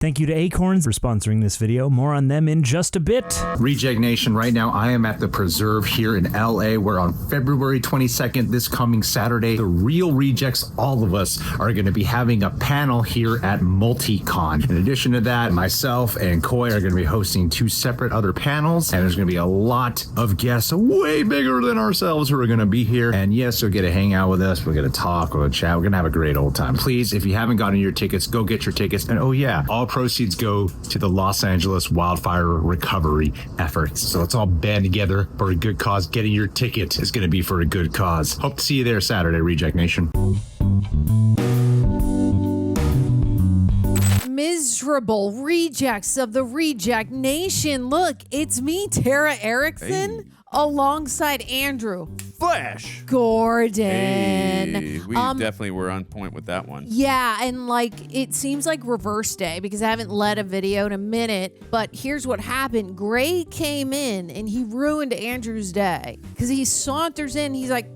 Thank you to Acorns for sponsoring this video. More on them in just a bit. Reject Nation, right now I am at the Preserve here in LA, where on February 22nd, this coming Saturday, the real rejects, all of us, are going to be having a panel here at Multicon. In addition to that, myself and Coy are going to be hosting 2 separate other panels, and there's going to be a lot of guests way bigger than ourselves who are going to be here. And yes, you'll get to hang out with us. We're going to talk, we're going to chat, we're going to have a great old time. Please, if you haven't gotten your tickets, go get your tickets. And oh yeah, all proceeds go to the Los Angeles wildfire recovery efforts. So let's all band together for a good cause. Getting your ticket is going to be for a good cause. Hope to see you there Saturday, Reject Nation. Miserable rejects of the Reject Nation. Look, it's me, Tara Erickson, alongside Andrew Flash Gordon. Hey, we definitely were on point with that one. Yeah, and like it seems like reverse day because I haven't led a video in a minute. But here's what happened. Gray came in and he ruined Andrew's day because he saunters in. He's like,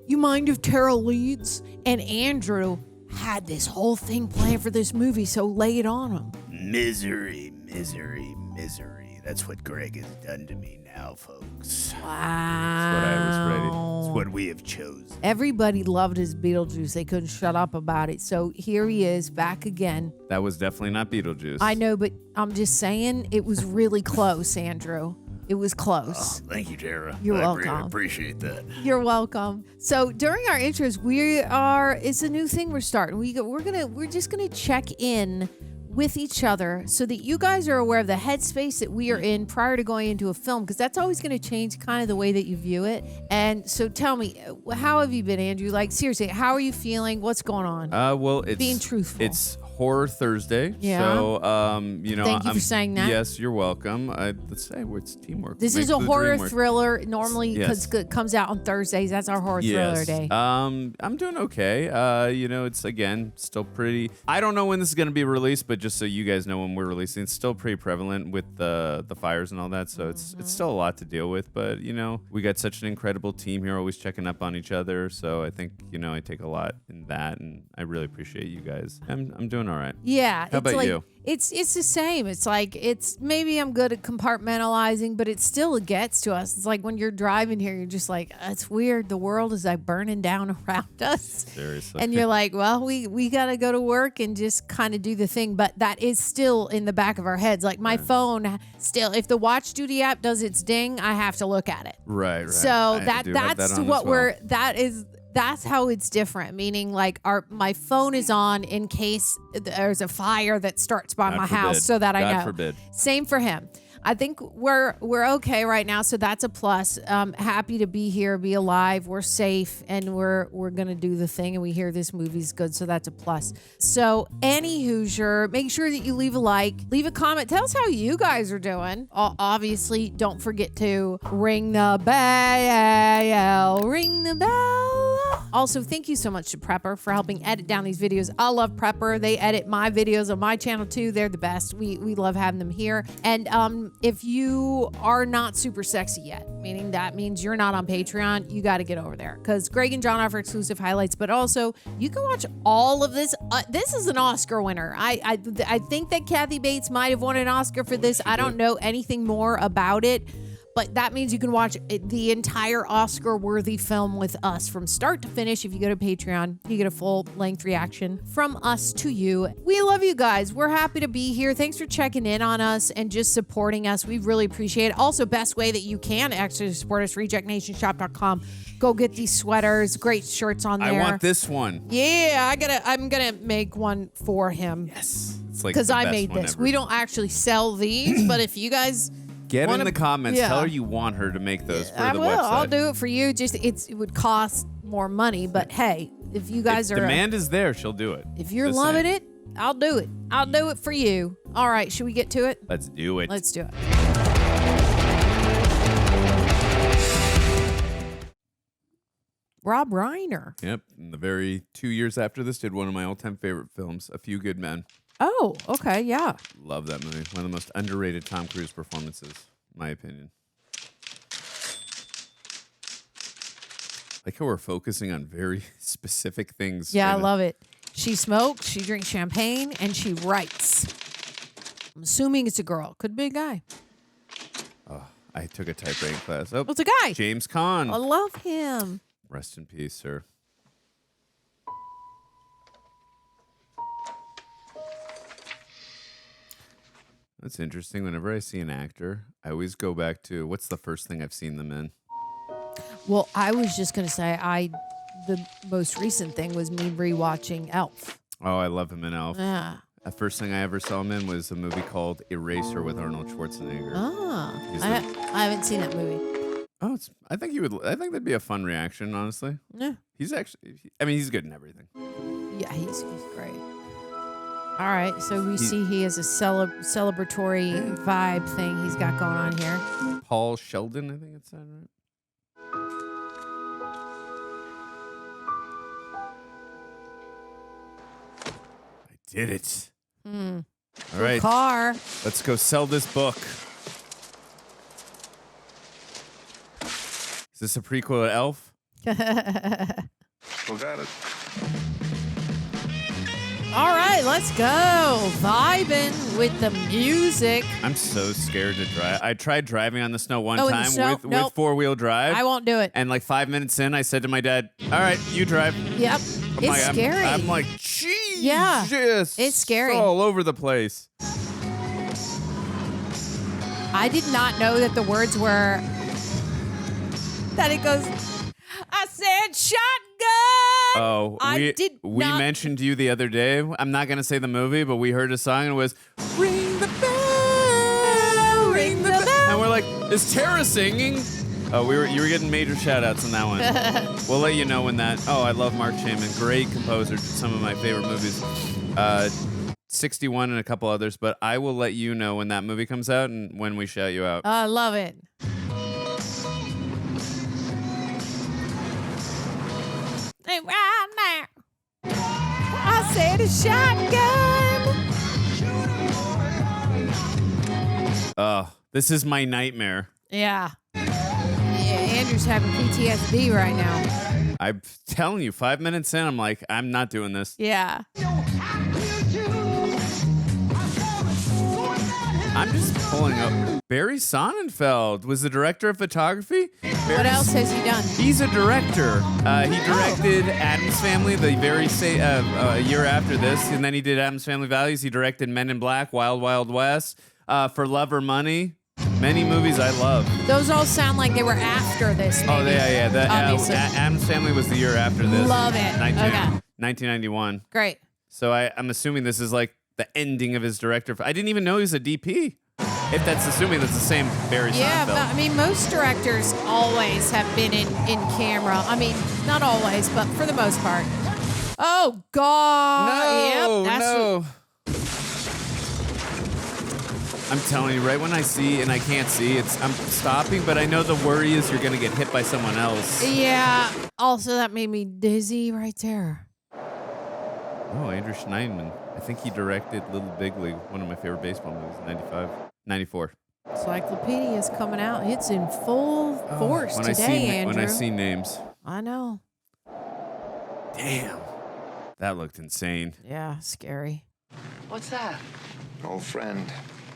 "You mind if Tara leads?" And Andrew had this whole thing planned for this movie, so lay it on him. Misery, misery, misery. That's what Greg has done to me now, folks. Wow. That's what I was ready. It's what we have chosen. Everybody loved his Beetlejuice. They couldn't shut up about it. So here he is back again. That was definitely not Beetlejuice. I know, but I'm just saying it was really close, Andrew. It was close. Oh, thank you, Tara. You're I welcome. appreciate that. You're welcome. So during our intros, it's a new thing we're starting. We're just gonna check in with each other so that you guys are aware of the headspace that we are in prior to going into a film, because that's always going to change kind of the way that you view it. And so tell me, how have you been, Andrew? Like, seriously, how are you feeling? What's going on? Well, it's being truthful. It's Horror Thursday. Yeah. So, you know, Thank you for saying that. Yes, you're welcome. Let's say it's teamwork. This is a horror thriller. Normally, because it comes out on Thursdays. That's our horror thriller day. I'm doing okay. You know, it's again still pretty. I don't know when this is going to be released, but just so you guys know when we're releasing, it's still pretty prevalent with the fires and all that. So it's still a lot to deal with. But you know, we got such an incredible team here, always checking up on each other. So I think I take a lot in that, and I really appreciate you guys. I'm doing all right. Yeah. How about you? It's the same. It's like maybe I'm good at compartmentalizing, but it still gets to us. It's like when you're driving here, you're just like, it's weird. The world is like burning down around us. Seriously. And you're like, well, we got to go to work and just kind of do the thing. But that is still in the back of our heads. Like my phone still, if the Watch Duty app does its ding, I have to look at it. Right. So that's how it's different, meaning like my phone is on in case there's a fire that starts by my house so that I know. God forbid. Same for him. I think we're okay right now, so that's a plus. Happy to be here, be alive. We're safe, and we're gonna do the thing. And we hear this movie's good, so that's a plus. So, any Hoosier, make sure that you leave a like, leave a comment. Tell us how you guys are doing. Obviously, don't forget to ring the bell. Ring the bell. Also, thank you so much to Prepper for helping edit down these videos. I love Prepper. They edit my videos on my channel too. They're the best. We love having them here. And if you are not super sexy yet, meaning that means you're not on Patreon, you got to get over there because Greg and John offer exclusive highlights, but also you can watch all of this. This is an Oscar winner. I think that Kathy Bates might have won an Oscar for this. I don't know anything more about it. But that means you can watch the entire Oscar-worthy film with us from start to finish. If you go to Patreon, you get a full-length reaction from us to you. We love you guys. We're happy to be here. Thanks for checking in on us and just supporting us. We really appreciate it. Also, best way that you can actually support us, rejectnationshop.com. Go get these sweaters. Great shirts on there. I want this one. Yeah, I'm gonna make one for him. Yes. It's like because the I best made one this. ever. We don't actually sell these, but if you guys get in the comments, yeah. tell her you want her to make those for I the will. website. I'll do it for you. Just it would cost more money, but hey, if you guys if demand is there, she'll do it. If you're Just loving saying. it, I'll do it. I'll do it for you. All right, should we get to it? Let's do it. Let's do it. Rob Reiner. Yep. And the very 2 years after this, did one of my all-time favorite films, A Few Good Men. Oh, okay, yeah. Love that movie. One of the most underrated Tom Cruise performances, in my opinion. Like how we're focusing on very specific things. Yeah, right I now. love it. She smokes, she drinks champagne, and she writes. I'm assuming it's a girl. Could be a guy. Oh, I took a typewriting class. Oh, It's a guy. James Caan. I love him. Rest in peace, sir. That's interesting. Whenever I see an actor, I always go back to what's the first thing I've seen them in. Well, I was just going to say the most recent thing was me rewatching Elf. Oh, I love him in Elf. Yeah. The first thing I ever saw him in was a movie called Eraser with Arnold Schwarzenegger. I haven't seen that movie. Oh, I think that'd be a fun reaction, honestly. Yeah. He's actually, he's good in everything. Yeah, he's great. All right, so we see he has a celebratory vibe thing he's got going on here. Paul Sheldon, I think it said, right? I did it. All right. Car. Let's go sell this book. Is this a prequel to Elf? Still got it. All right, let's go. Vibing with the music. I'm so scared to drive. I tried driving on the snow one in the time snow? with Nope. four-wheel drive. I won't do it. And like 5 minutes in, I said to my dad, all right, you drive. Yep. It's scary. I'm like, jeez. Yeah, it's scary. It's all over the place. I did not know that the words were that it goes, I said shotgun. Oh, we mentioned you the other day. I'm not going to say the movie, but we heard a song and it was Ring the Bell, Ring the Bell. And we're like, is Tara singing? Oh, you were getting major shout outs on that one. We'll let you know when that. Oh, I love Mark Chapman. Great composer to some of my favorite movies. 61 and a couple others, but I will let you know when that movie comes out and when we shout you out. I love it. Hey, right now. I said a shotgun. Oh, this is my nightmare. Yeah. Andrew's having PTSD right now. I'm telling you, 5 minutes in, I'm like, I'm not doing this. Yeah. I'm just pulling up. Barry Sonnenfeld was the director of photography. What else has he done? He's a director. He directed Addams Family the very year after this, and then he did Addams Family Values. He directed Men in Black, Wild Wild West, For Love or Money. Many movies I love. Those all sound like they were after this, maybe. Oh, yeah. Obviously. Addams Family was the year after this. Love it. Okay. 1991. Great. So I'm assuming this is like the ending of his director. I didn't even know he was a DP. If that's assuming that's the same Barry Sonnenfeld. Yeah, but I mean, most directors always have been in camera. I mean, not always, but for the most part. Oh, God. No. I'm telling you, right when I see and I can't see, I'm stopping, but I know the worry is you're going to get hit by someone else. Yeah. Also, that made me dizzy right there. Oh, Andrew Schneidman. I think he directed Little Big League, one of my favorite baseball movies, 94. Encyclopedia is coming out. It's in full force today, Andrew. When I see names. I know. Damn. That looked insane. Yeah, scary. What's that? An old friend.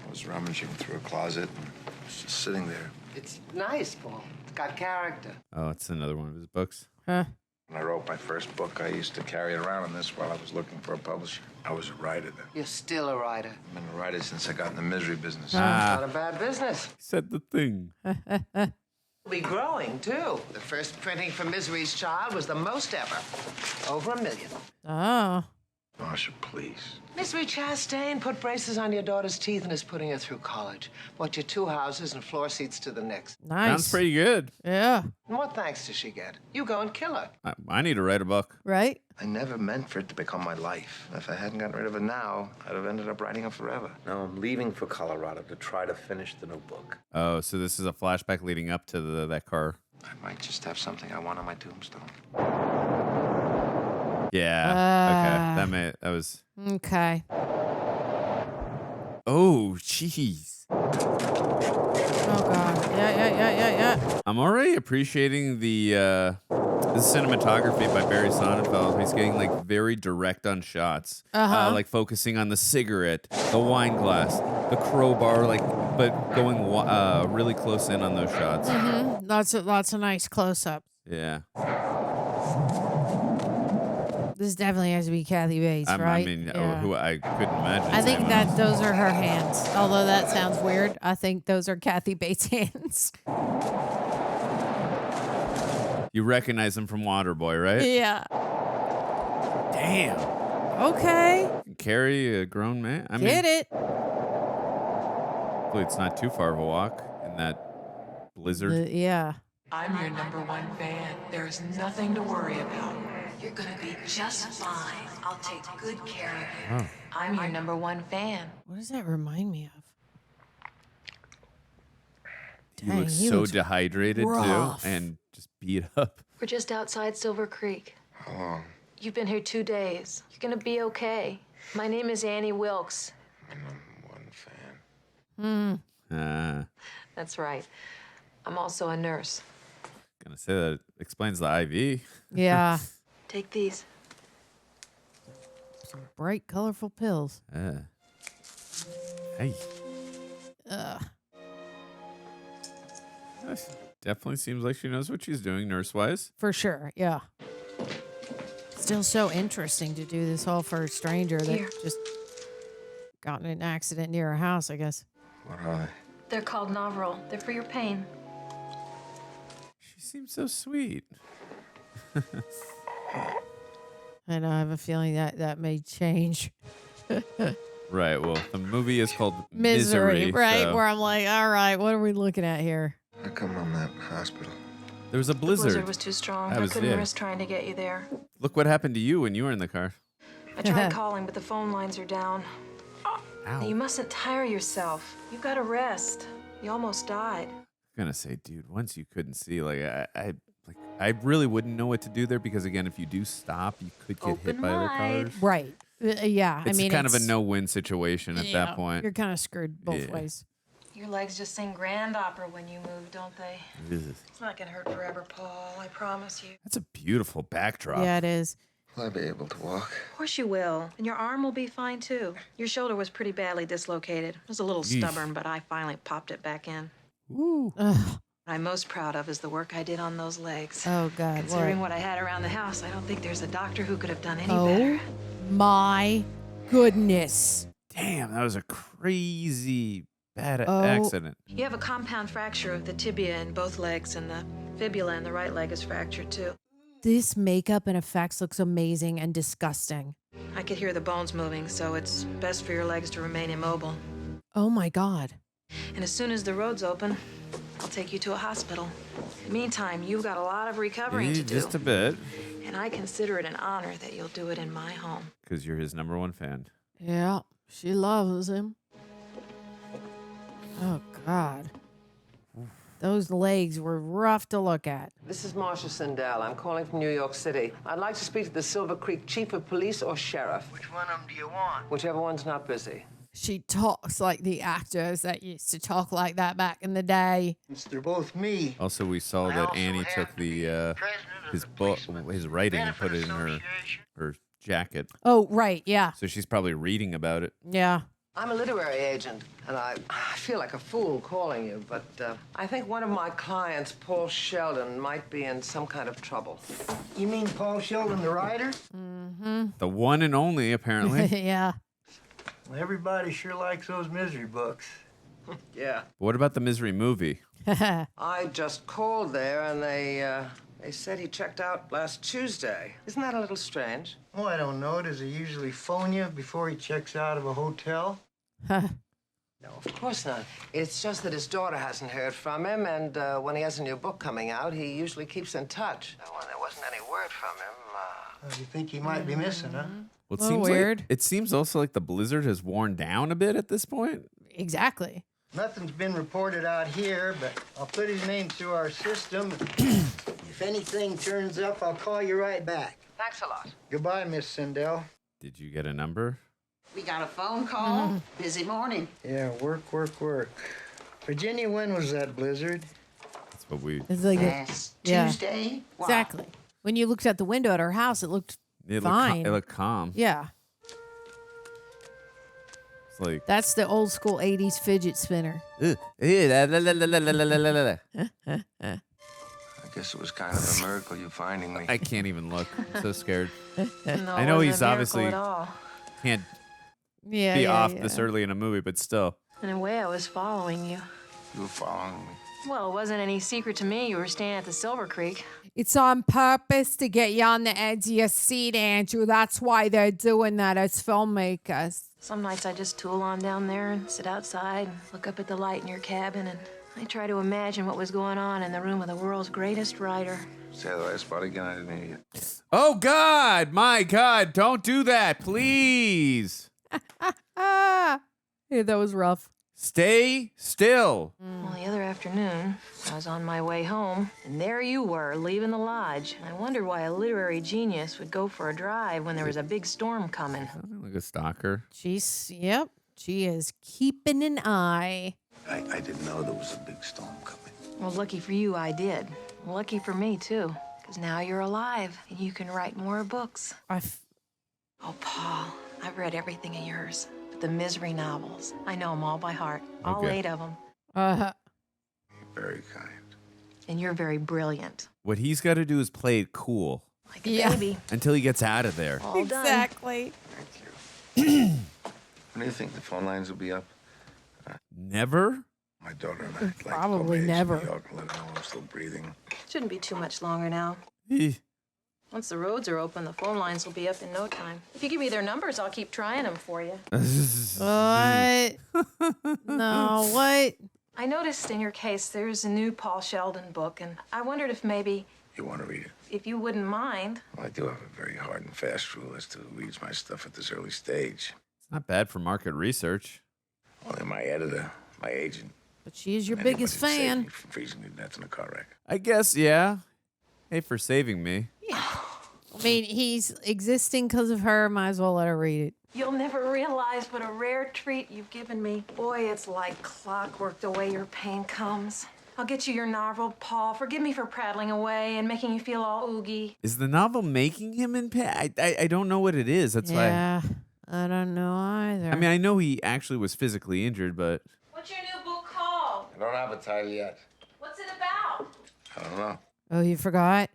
I was rummaging through a closet and was just sitting there. It's nice, Paul. It's got character. Oh, it's another one of his books. Huh. When I wrote my first book, I used to carry it around on this while I was looking for a publisher. I was a writer then. You're still a writer. I've been a writer since I got in the misery business. Not a bad business. He said the thing. We'll be growing, too. The first printing for Misery's Child was the most ever. Over 1 million. Oh. Marcia, please. Misery Chastain put braces on your daughter's teeth and is putting her through college. Bought you 2 houses and floor seats to the Knicks. Nice. Sounds pretty good. Yeah. And what thanks does she get? You go and kill her. I need to write a book. Right? I never meant for it to become my life. If I hadn't gotten rid of it now, I'd have ended up writing it forever. Now I'm leaving for Colorado to try to finish the new book. Oh, so this is a flashback leading up to that car. I might just have something I want on my tombstone. Yeah. Okay. That was. Okay. Oh, jeez. Oh, God. Yeah. I'm already appreciating the This is cinematography by Barry Sonnenfeld. He's getting like very direct on shots, like focusing on the cigarette, the wine glass, the crowbar, like, but going really close in on those shots. Lots of nice close-ups. Yeah. This definitely has to be Kathy Bates, right? I mean, who I couldn't imagine. I think saying those are her hands. Although that sounds weird, I think those are Kathy Bates' hands. You recognize them from Waterboy, right? Yeah. Damn. Okay. Carrie, a grown man. I Get mean, it. hopefully it's not too far of a walk in that blizzard. Yeah. I'm your number one fan. There's nothing to worry about. You're gonna be just fine. I'll take good care of you. Oh. I'm your number one fan. What does that remind me of? He Dang, looks he so looks dehydrated rough. too, and just beat up. We're just outside Silver Creek. How long? You've been here 2 days. You're gonna be okay. My name is Annie Wilkes. I'm number one fan. That's right. I'm also a nurse. Gonna say that explains the IV. Yeah. Take these. Some bright, colorful pills. Hey. Definitely seems like she knows what she's doing nurse-wise. For sure, yeah. Still so interesting to do this all for a stranger that Here. just got in an accident near a house, I guess. What are they? They're called Novril. They're for your pain. She seems so sweet. And I have a feeling that may change. Right, well, the movie is called Misery, right? so- Where I'm like, all right, what are we looking at here? How come I'm at hospital? There was a The blizzard. blizzard was too strong. That I was couldn't it. risk trying to get you there. Look what happened to you when you were in the car. I tried calling, but the phone lines are down. Ow. You mustn't tire yourself. You've got to rest. You almost died. I'm gonna say, dude, once you couldn't see, like I really wouldn't know what to do there because again, if you do stop, you could get hit Open by other wide. cars. Right. Yeah. It's I mean, kind of a it's- no-win situation at yeah, that point. You're kind of screwed both Yeah. ways. Your legs just sing grand opera when you move, don't they? It's not gonna hurt forever, Paul. I promise you. That's a beautiful backdrop. Yeah, it is. Will I be able to walk? Of course you will. And your arm will be fine, too. Your shoulder was pretty badly dislocated. It was a little stubborn, but I finally popped it back in. Woo. Ugh. What I'm most proud of is the work I did on those legs. Oh, God. Considering what I had around the house, I don't think there's a doctor who could have done any Oh, better. my goodness. Damn, that was a crazy bad Oh. accident. You have a compound fracture of the tibia in both legs, and the fibula in the right leg is fractured, too. This makeup and effects looks amazing and disgusting. I could hear the bones moving, so it's best for your legs to remain immobile. Oh, my God. And as soon as the road's open, I'll take you to a hospital. In the meantime, you've got a lot of recovering to do. Just a bit, And I consider it an honor that you'll do it in my home. because you're his number one fan. Yeah, she loves him. Oh, God. Those legs were rough to look at. This is Marcia Sindel. I'm calling from New York City. I'd like to speak to the Silver Creek chief of police or sheriff. Which one of them do you want? Whichever one's not busy. She talks like the actors that used to talk like that back in the day. They're both me. Also, we saw that Annie took the his book, his writing, and put it in her jacket. Oh, right, yeah. So she's probably reading about it. Yeah. I'm a literary agent, and I feel like a fool calling you, but I think one of my clients, Paul Sheldon, might be in some kind of trouble. You mean Paul Sheldon, the writer? Mm-hmm. The one and only, apparently. Yeah. Well, everybody sure likes those misery books. Yeah. What about the Misery movie? I just called there, and they said he checked out last Tuesday. Isn't that a little strange? Oh, I don't know. Does he usually phone you before he checks out of a hotel? No, of course not. It's just that his daughter hasn't heard from him, and when he has a new book coming out, he usually keeps in touch. Well, there wasn't any word from him. You think he might be missing, huh? Well, it Oh, seems weird. Like, it seems also like the blizzard has worn down a bit at this point. Exactly. Nothing's been reported out here, but I'll put his name through our system. If anything turns up, I'll call you right back. Thanks a lot. Goodbye, Miss Sindel. Did you get a number? We got a phone call. Busy morning. Yeah, work. Virginia, when was that blizzard? That's what we. It's like Last yeah. Tuesday. Why? Exactly. When you looked at the window at her house, it looked fine. It looked calm. Yeah. It's like That's the old school 80s fidget spinner. I guess it was kind of a miracle you finding me. I can't even look. I'm so scared. No, I know it he's wasn't a obviously miracle at all. can't Yeah, be off this early in a movie, but still. In a way, I was following you. You were following me. Well, it wasn't any secret to me you were staying at the Silver Creek. It's on purpose to get you on the edge of your seat, Andrew. That's why they're doing that as filmmakers. Some nights I just tool on down there and sit outside and look up at the light in your cabin, and I try to imagine what was going on in the room of the world's greatest writer. Say the last part again, I didn't hear you. Oh, God. My God. Don't do that, please. Yeah, that was rough. Stay still. Well, the other afternoon, I was on my way home, and there you were, leaving the lodge. And I wondered why a literary genius would go for a drive when there was a big storm coming. Like a stalker. She is keeping an eye. I didn't know there was a big storm coming. Well, lucky for you, I did. Lucky for me, too, because now you're alive, and you can write more books. Oh, Paul, I've read everything of yours. The Misery novels. I know them all by heart. All Okay. 8 of them. You're very kind. And you're very brilliant. What he's got to do is play it cool Like a baby. until he gets out of there. All done. Exactly. Thank you. When do you think the phone lines will be up? Never? My daughter and I'd like Probably to go never. to New York and let her know I'm still breathing. Shouldn't be too much longer now. Once the roads are open, the phone lines will be up in no time. If you give me their numbers, I'll keep trying them for you. What? No, what? I noticed in your case there's a new Paul Sheldon book, and I wondered if maybe, You want to read it? if you wouldn't mind. Well, I do have a very hard and fast rule as to who reads my stuff at this early stage. It's not bad for market research. Only my editor, my agent. But she is your Anyone biggest who'd save fan. me from freezing to death in a car wreck. I guess, yeah. Hey, for saving me. I mean, he's existing because of her. Might as well let her read it. You'll never realize what a rare treat you've given me. Boy, it's like clockwork the way your pain comes. I'll get you your novel, Paul. Forgive me for prattling away and making you feel all oogie. Is the novel making him in pain? I don't know what it is. That's Yeah, I don't know either. why. I mean, I know he actually was physically injured, but What's your new book called? I don't have a title yet. What's it about? I don't know. Oh, you forgot?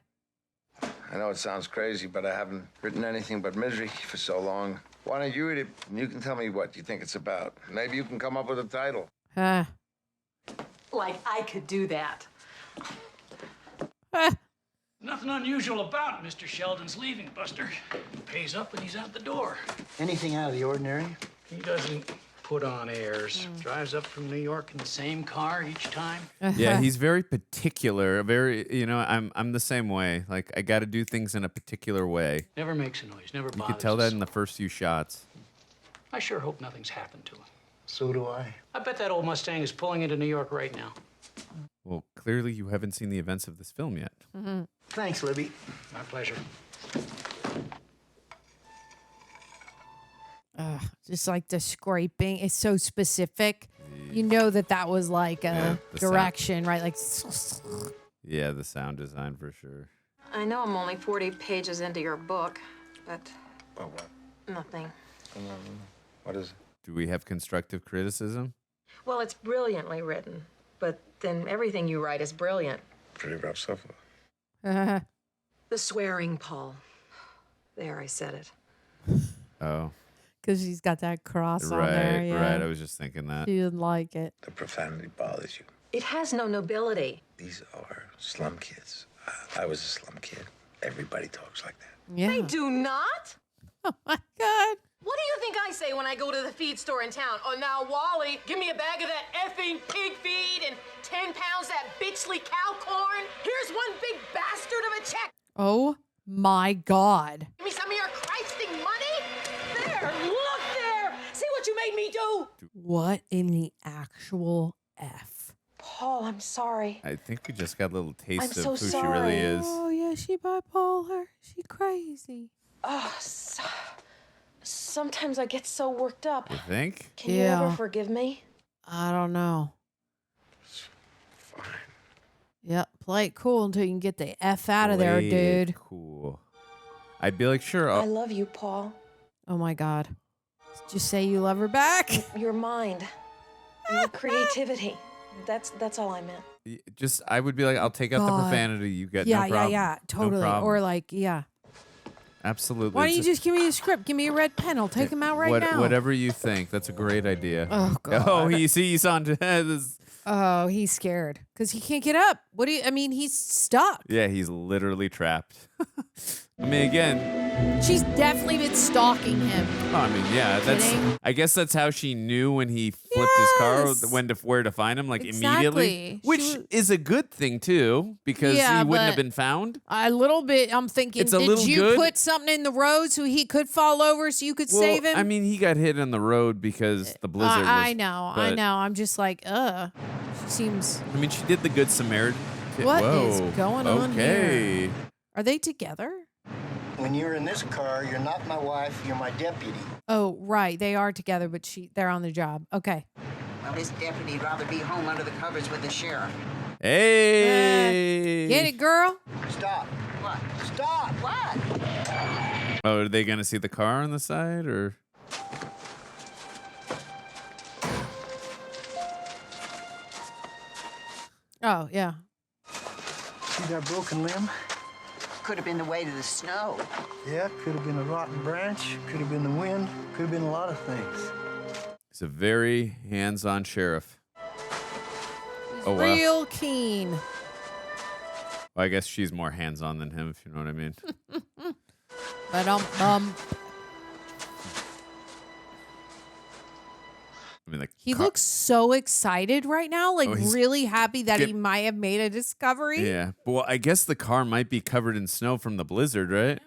I know it sounds crazy, but I haven't written anything but misery for so long. Why don't you read it and you can tell me what you think it's about? Maybe you can come up with a title. Like I could do that. Nothing unusual about Mr. Sheldon's leaving, Buster. He pays up and he's out the door. Anything out of the ordinary? He doesn't put on airs. Drives up from New York in the same car each time. yeah, he's very particular. Very, I'm the same way. Like, I got to do things in a particular way. Never makes a noise, never bothers You could tell that us. in the first few shots. I sure hope nothing's happened to him. So do I. I bet that old Mustang is pulling into New York right now. Well, clearly you haven't seen the events of this film yet. Thanks, Libby. My pleasure. Just like the scraping. It's so specific. You know that was like a the direction, right? Like, Yeah, the sound design for sure. I know I'm only 40 pages into your book, but Oh, what? nothing. What is it? Do we have constructive criticism? Well, it's brilliantly written, but then everything you write is brilliant. Pretty rough stuff. The swearing, Paul. There, I said it. Oh. because she's got that cross on Right, there. Yeah. right. I was just thinking that. She didn't like it. The profanity bothers you. It has no nobility. These are slum kids. I was a slum kid. Everybody talks like that. Yeah. They do not. Oh my God. What do you think I say when I go to the feed store in town? Oh, now, Wally, give me a bag of that effing pig feed and 10 pounds that bitchly cow corn. Here's one big bastard of a check. Oh my God. Give me some of your Christing money. There, look there. See what you made me do? What in the actual F? Paul, I'm sorry. I think we just got a little taste I'm of so who she sorry. really is. Oh yeah, she bipolar. She crazy. Oh, sometimes I get so worked up. You think? Can you ever forgive me? I don't know. Yep. Play it cool until you can get the F out of there, Play it dude. Cool. I'd be like, sure. I love you, Paul. Oh my God. Did you say you love her back? Your mind. Your creativity. That's all I meant. Just, I would be like, I'll take out the God. profanity. You get Yeah, no problem. yeah. Totally. No problem. Or like, yeah. Absolutely. Why don't you It's a- just give me a script? Give me a red pen. I'll take him out right now. Whatever you think. That's a great idea. Oh, God. Oh, he's on this. Oh, he's scared because he can't get up. He's stuck. Yeah, he's literally trapped. I mean, again. She's definitely been stalking him. Oh, I mean, yeah. Kidding? I guess that's how she knew when he flipped his car where to find him, like immediately. Which is a good thing too, because he wouldn't have been found. A little bit. I'm thinking, did you put something in the road so he could fall over so you could save him? I mean, he got hit on the road because the blizzard. I know. I'm just like, She seems. I mean, she did the Good Samaritan. What is going on here? Okay. Are they together? When you're in this car, you're not my wife, you're my deputy. Oh, right. They are together, but they're on the job. Okay. Well, his deputy'd rather be home under the covers with the sheriff. Hey. Get it, girl? Stop. What? Stop. What? Oh, are they going to see the car on the side or? Oh, yeah. See that broken limb? Could have been the weight of the snow. Yeah, could have been a rotten branch, could have been the wind, could have been a lot of things. He's a very hands-on sheriff. He's real keen. Well, I guess she's more hands-on than him, if you know what I mean. But I mean, like he looks so excited right now, like really happy that he might have made a discovery. Yeah. Well, I guess the car might be covered in snow from the blizzard, right?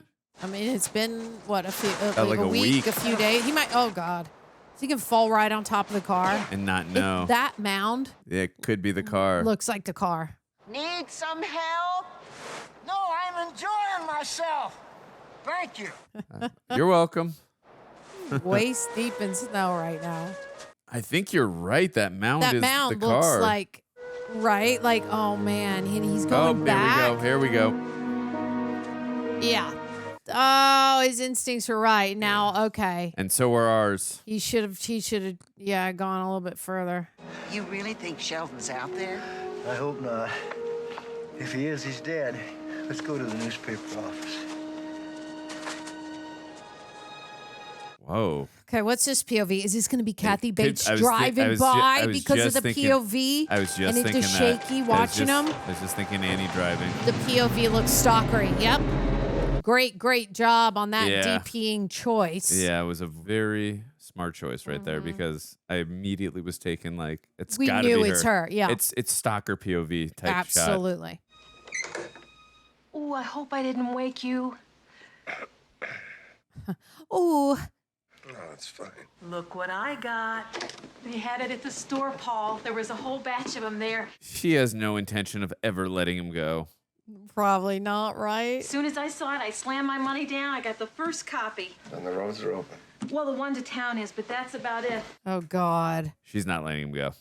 I mean, it's been what like a a week, a few days. He might. Oh God, so he can fall right on top of the car and not know. That mound. Yeah, it could be the car. Looks like the car. Need some help? No, I'm enjoying myself. Thank you. You're welcome. Waist deep in snow right now. I think you're right. That mound is mound the looks car. like, right? Like, oh man, he's going back. Here we go. Yeah. Oh, his instincts were right. Now, okay. And so are ours. He should have, gone a little bit further. You really think Sheldon's out there? I hope not. If he is, he's dead. Let's go to the newspaper office. Whoa. Okay, what's this POV? Is this going to be Kathy Bates I was driving by because of the thinking, POV? I was just and thinking it's just shaky watching him. I was just thinking Annie driving. The POV looks stalkery. Yep. Great job on that DPing choice. Yeah, it was a very smart choice right there because I immediately was taken like it's We gotta knew be it's her. Yeah. It's stalker POV type Absolutely. Oh, I hope I didn't wake you. Ooh. No, it's fine. Look what I got. They had it at the store, Paul. There was a whole batch of them there. She has no intention of ever letting him go. Probably not, right? As soon as I saw it, I slammed my money down. I got the first copy. And the roads are open. Well, the one to town is, but that's about it. Oh, God. She's not letting him go.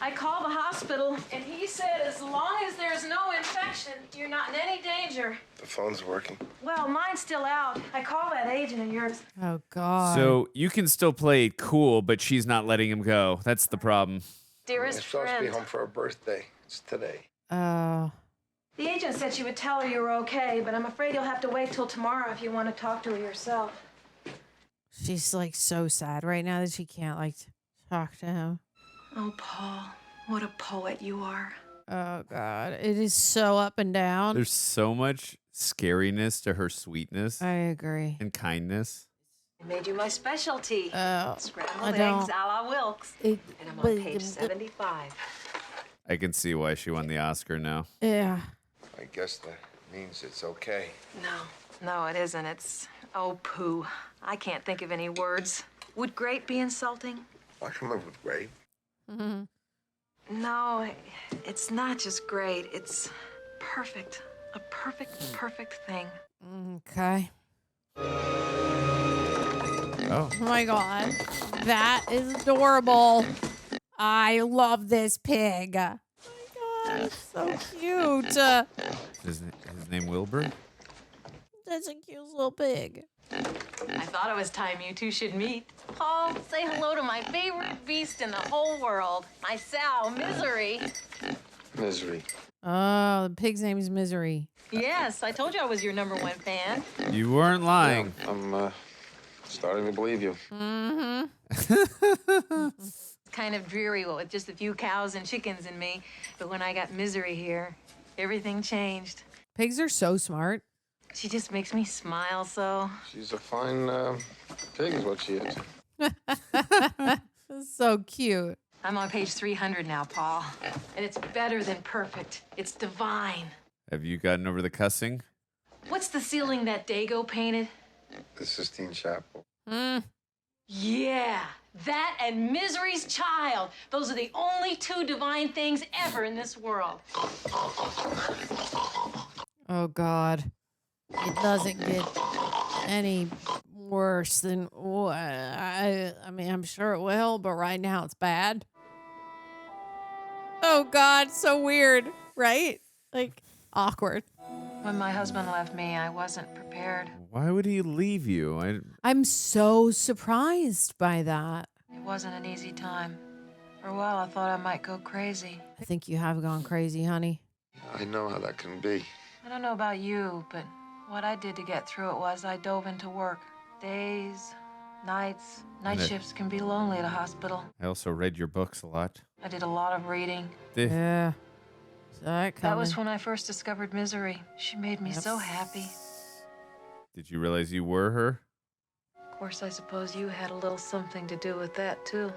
I called the hospital, and he said as long as there's no infection, you're not in any danger. The phone's working. Well, mine's still out. I called that agent of yours. Oh, God. So you can still play it cool, but she's not letting him go. That's the problem. Dearest You're supposed to be friend. home for her birthday. It's today. Oh. The agent said she would tell her you were okay, but I'm afraid you'll have to wait till tomorrow if you want to talk to her yourself. She's like so sad right now that she can't like talk to him. Oh, Paul, what a poet you are. Oh, God. It is so up and down. There's so much scariness to her sweetness. I agree. And kindness. I made you my specialty. I Scrambled don't- eggs a la Wilkes. It- and I'm but- on page 75. I can see why she won the Oscar now. Yeah. I guess that means it's okay. No, it isn't. It's, oh, poo. I can't think of any words. Would great be insulting? I can live with great. Mm-hmm. No, it's not just great. It's perfect. A perfect thing. Okay. Oh. Oh, my God. That is adorable. I love this pig. Oh, my So cute. His name Wilbur? That's a cute little pig. I thought it was time you two should meet. Paul, say hello to my favorite beast in the whole world. My sow, Misery. Misery. Oh, the pig's name is Misery. Yes, I told you I was your #1 fan. You weren't lying. Yeah, I'm starting to believe you. Mm-hmm. It's kind of dreary with just a few cows and chickens and me. But when I got Misery here, everything changed. Pigs are so smart. She just makes me smile so. She's a fine pig is what she is. So cute. I'm on page 300 now, Paul. And it's better than perfect. It's divine. Have you gotten over the cussing? What's the ceiling that Dago painted? The Sistine Chapel. Yeah, that and Misery's child. Those are the only 2 divine things ever in this world. Oh, God. It doesn't get any worse than I mean, I'm sure it will, but right now it's bad. Oh, God, so weird, right? Like, awkward. When my husband left me, I wasn't prepared. Why would he leave you? I'm so surprised by that. It wasn't an easy time. For a while, I thought I might go crazy. I think you have gone crazy, honey. I know how that can be. I don't know about you, but what I did to get through it was I dove into work. Days, nights, night shifts can be lonely at a hospital. I also read your books a lot. I did a lot of reading. Yeah. That was when I first discovered Misery. She made me so happy. Did you realize you were her? Of course, I suppose you had a little something to do with that, too.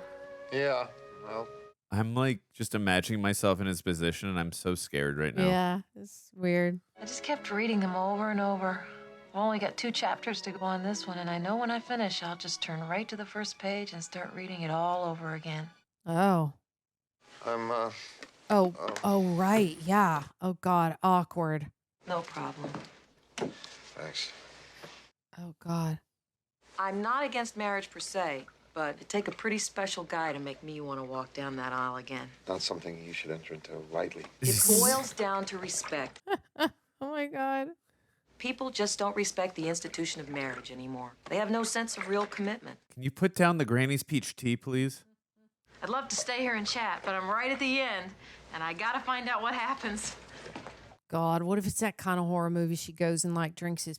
Yeah, well. I'm like just imagining myself in his position, and I'm so scared right now. Yeah, it's weird. I just kept reading them over and over. I've only got 2 chapters to go on this one, and I know when I finish, I'll just turn right to the first page and start reading it all over again. Oh. I'm, Oh, right. Yeah. Oh, God. Awkward. No problem. Thanks. Oh, God. I'm not against marriage per se, but it'd take a pretty special guy to make me want to walk down that aisle again. Not something you should enter into lightly. It boils down to respect. Oh, my God. People just don't respect the institution of marriage anymore. They have no sense of real commitment. Can you put down the Granny's peach tea, please? I'd love to stay here and chat, but I'm right at the end, and I gotta find out what happens. God, what if it's that kind of horror movie she goes and like drinks his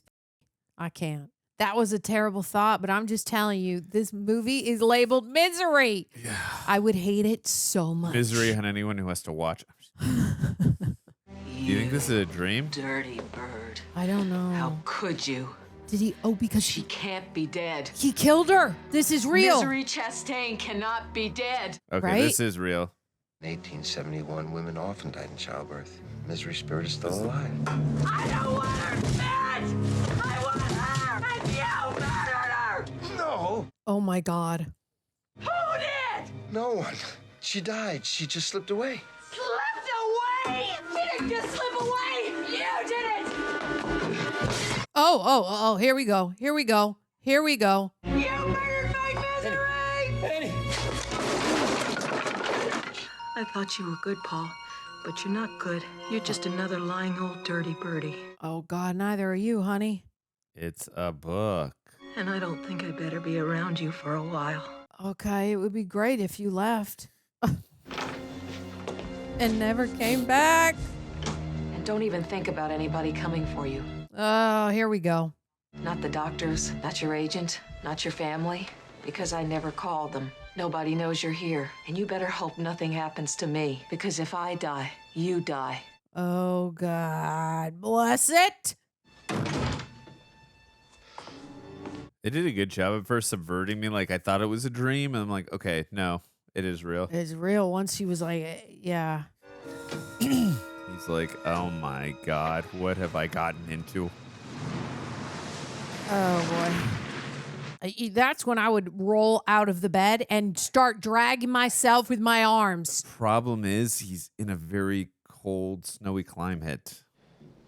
I can't. That was a terrible thought, but I'm just telling you, this movie is labeled Misery. Yeah. I would hate it so much. Misery on anyone who has to watch. Do you think this is a dream? Dirty bird. I don't know. How could you? Did he? Oh, because she can't be dead. He killed her. This is real. Misery Chastain cannot be dead. Okay, right? This is real. In 1871, women often died in childbirth. Misery spirit is still alive. I don't want her bitch! I want her! And you murdered her! No! Oh my God. Who did? No one. She died. She just slipped away. Slipped away? She didn't just slip away! You did it! Oh, here we go. Here we go. Here we go. You murdered my Misery! Eddie! I thought you were good, Paul, but you're not good. You're just another lying old dirty birdie. Oh God, neither are you, honey. It's a book. And I don't think I better be around you for a while. Okay, it would be great if you left. And never came back. And don't even think about anybody coming for you. Oh, here we go. Not the doctors, not your agent, not your family, because I never called them. Nobody knows you're here, and you better hope nothing happens to me, because if I die, you die. Oh God, bless it. They did a good job at first subverting me. Like, I thought it was a dream, and I'm like, okay, no, it is real. It's real. Once he was like, yeah. He's like, oh my God, what have I gotten into? Oh boy. That's when I would roll out of the bed and start dragging myself with my arms. Problem is, he's in a very cold, snowy climate.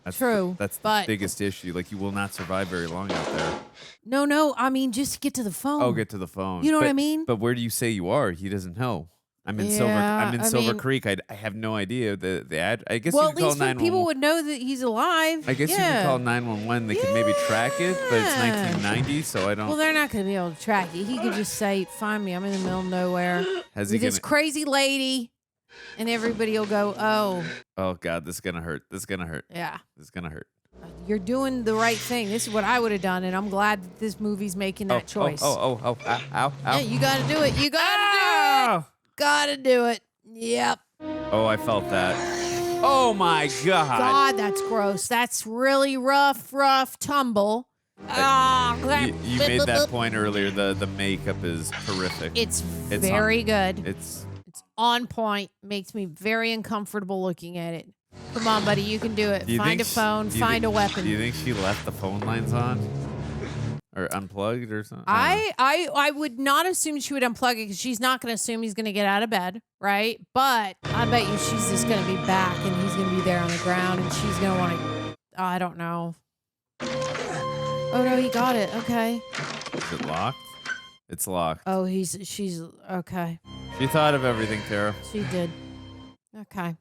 That's True, that's the but biggest issue. Like, you will not survive very long out there. No, I mean, just get to the phone. Oh, get to the phone. You know what I mean? But where do you say you are? He doesn't know. I'm in Silver Creek. I have no idea the ad. I guess Well, you at could call least 911. people would know that he's alive. I guess you could call 911. They could maybe track it, but it's 1990, so I don't. Well, they're not going to be able to track it. He could just say, "Find me. I'm in the middle of nowhere Has with he this crazy lady," and everybody will go, "Oh, oh God, this is gonna hurt. This is gonna hurt. yeah, This is gonna hurt." you're doing the right thing." This is what I would have done, and I'm glad that this movie's making that choice. Ow. Yeah, you got to do it. You got to do it. Got to do it. Yep. Oh, I felt that. Oh my God. God, that's gross. That's really rough tumble. You made that point earlier. The makeup is horrific. It's very good. It's on point. Makes me very uncomfortable looking at it. Come on, buddy. You can do it. Find a phone. Find a weapon. Do you think she left the phone lines on? Or unplugged or something? I would not assume she would unplug it because she's not going to assume he's going to get out of bed, right? But I bet you she's just going to be back and he's going to be there on the ground and she's going to want to, I don't know. Oh, no, he got it. Okay. Is it locked? It's locked. Oh, she's, okay. She thought of everything, Tara. She did. Okay.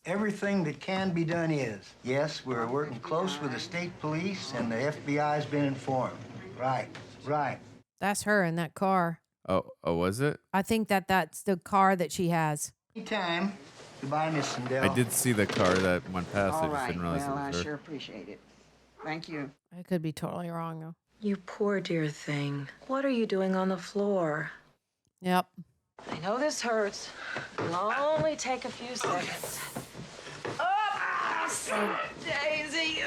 Everything that can be done is. Yes, we're working close with the state police and the FBI's been informed. Right. That's her in that car. Oh, was it? I think that's the car that she has. Anytime. Goodbye, Miss Sindel. I did see the car that went past. All I just right. didn't realize Well, it I was her. sure appreciate it. Thank you. I could be totally wrong, though. You poor dear thing. What are you doing on the floor? Yep. I know this hurts. It'll only take a few seconds. Oh, Daisy.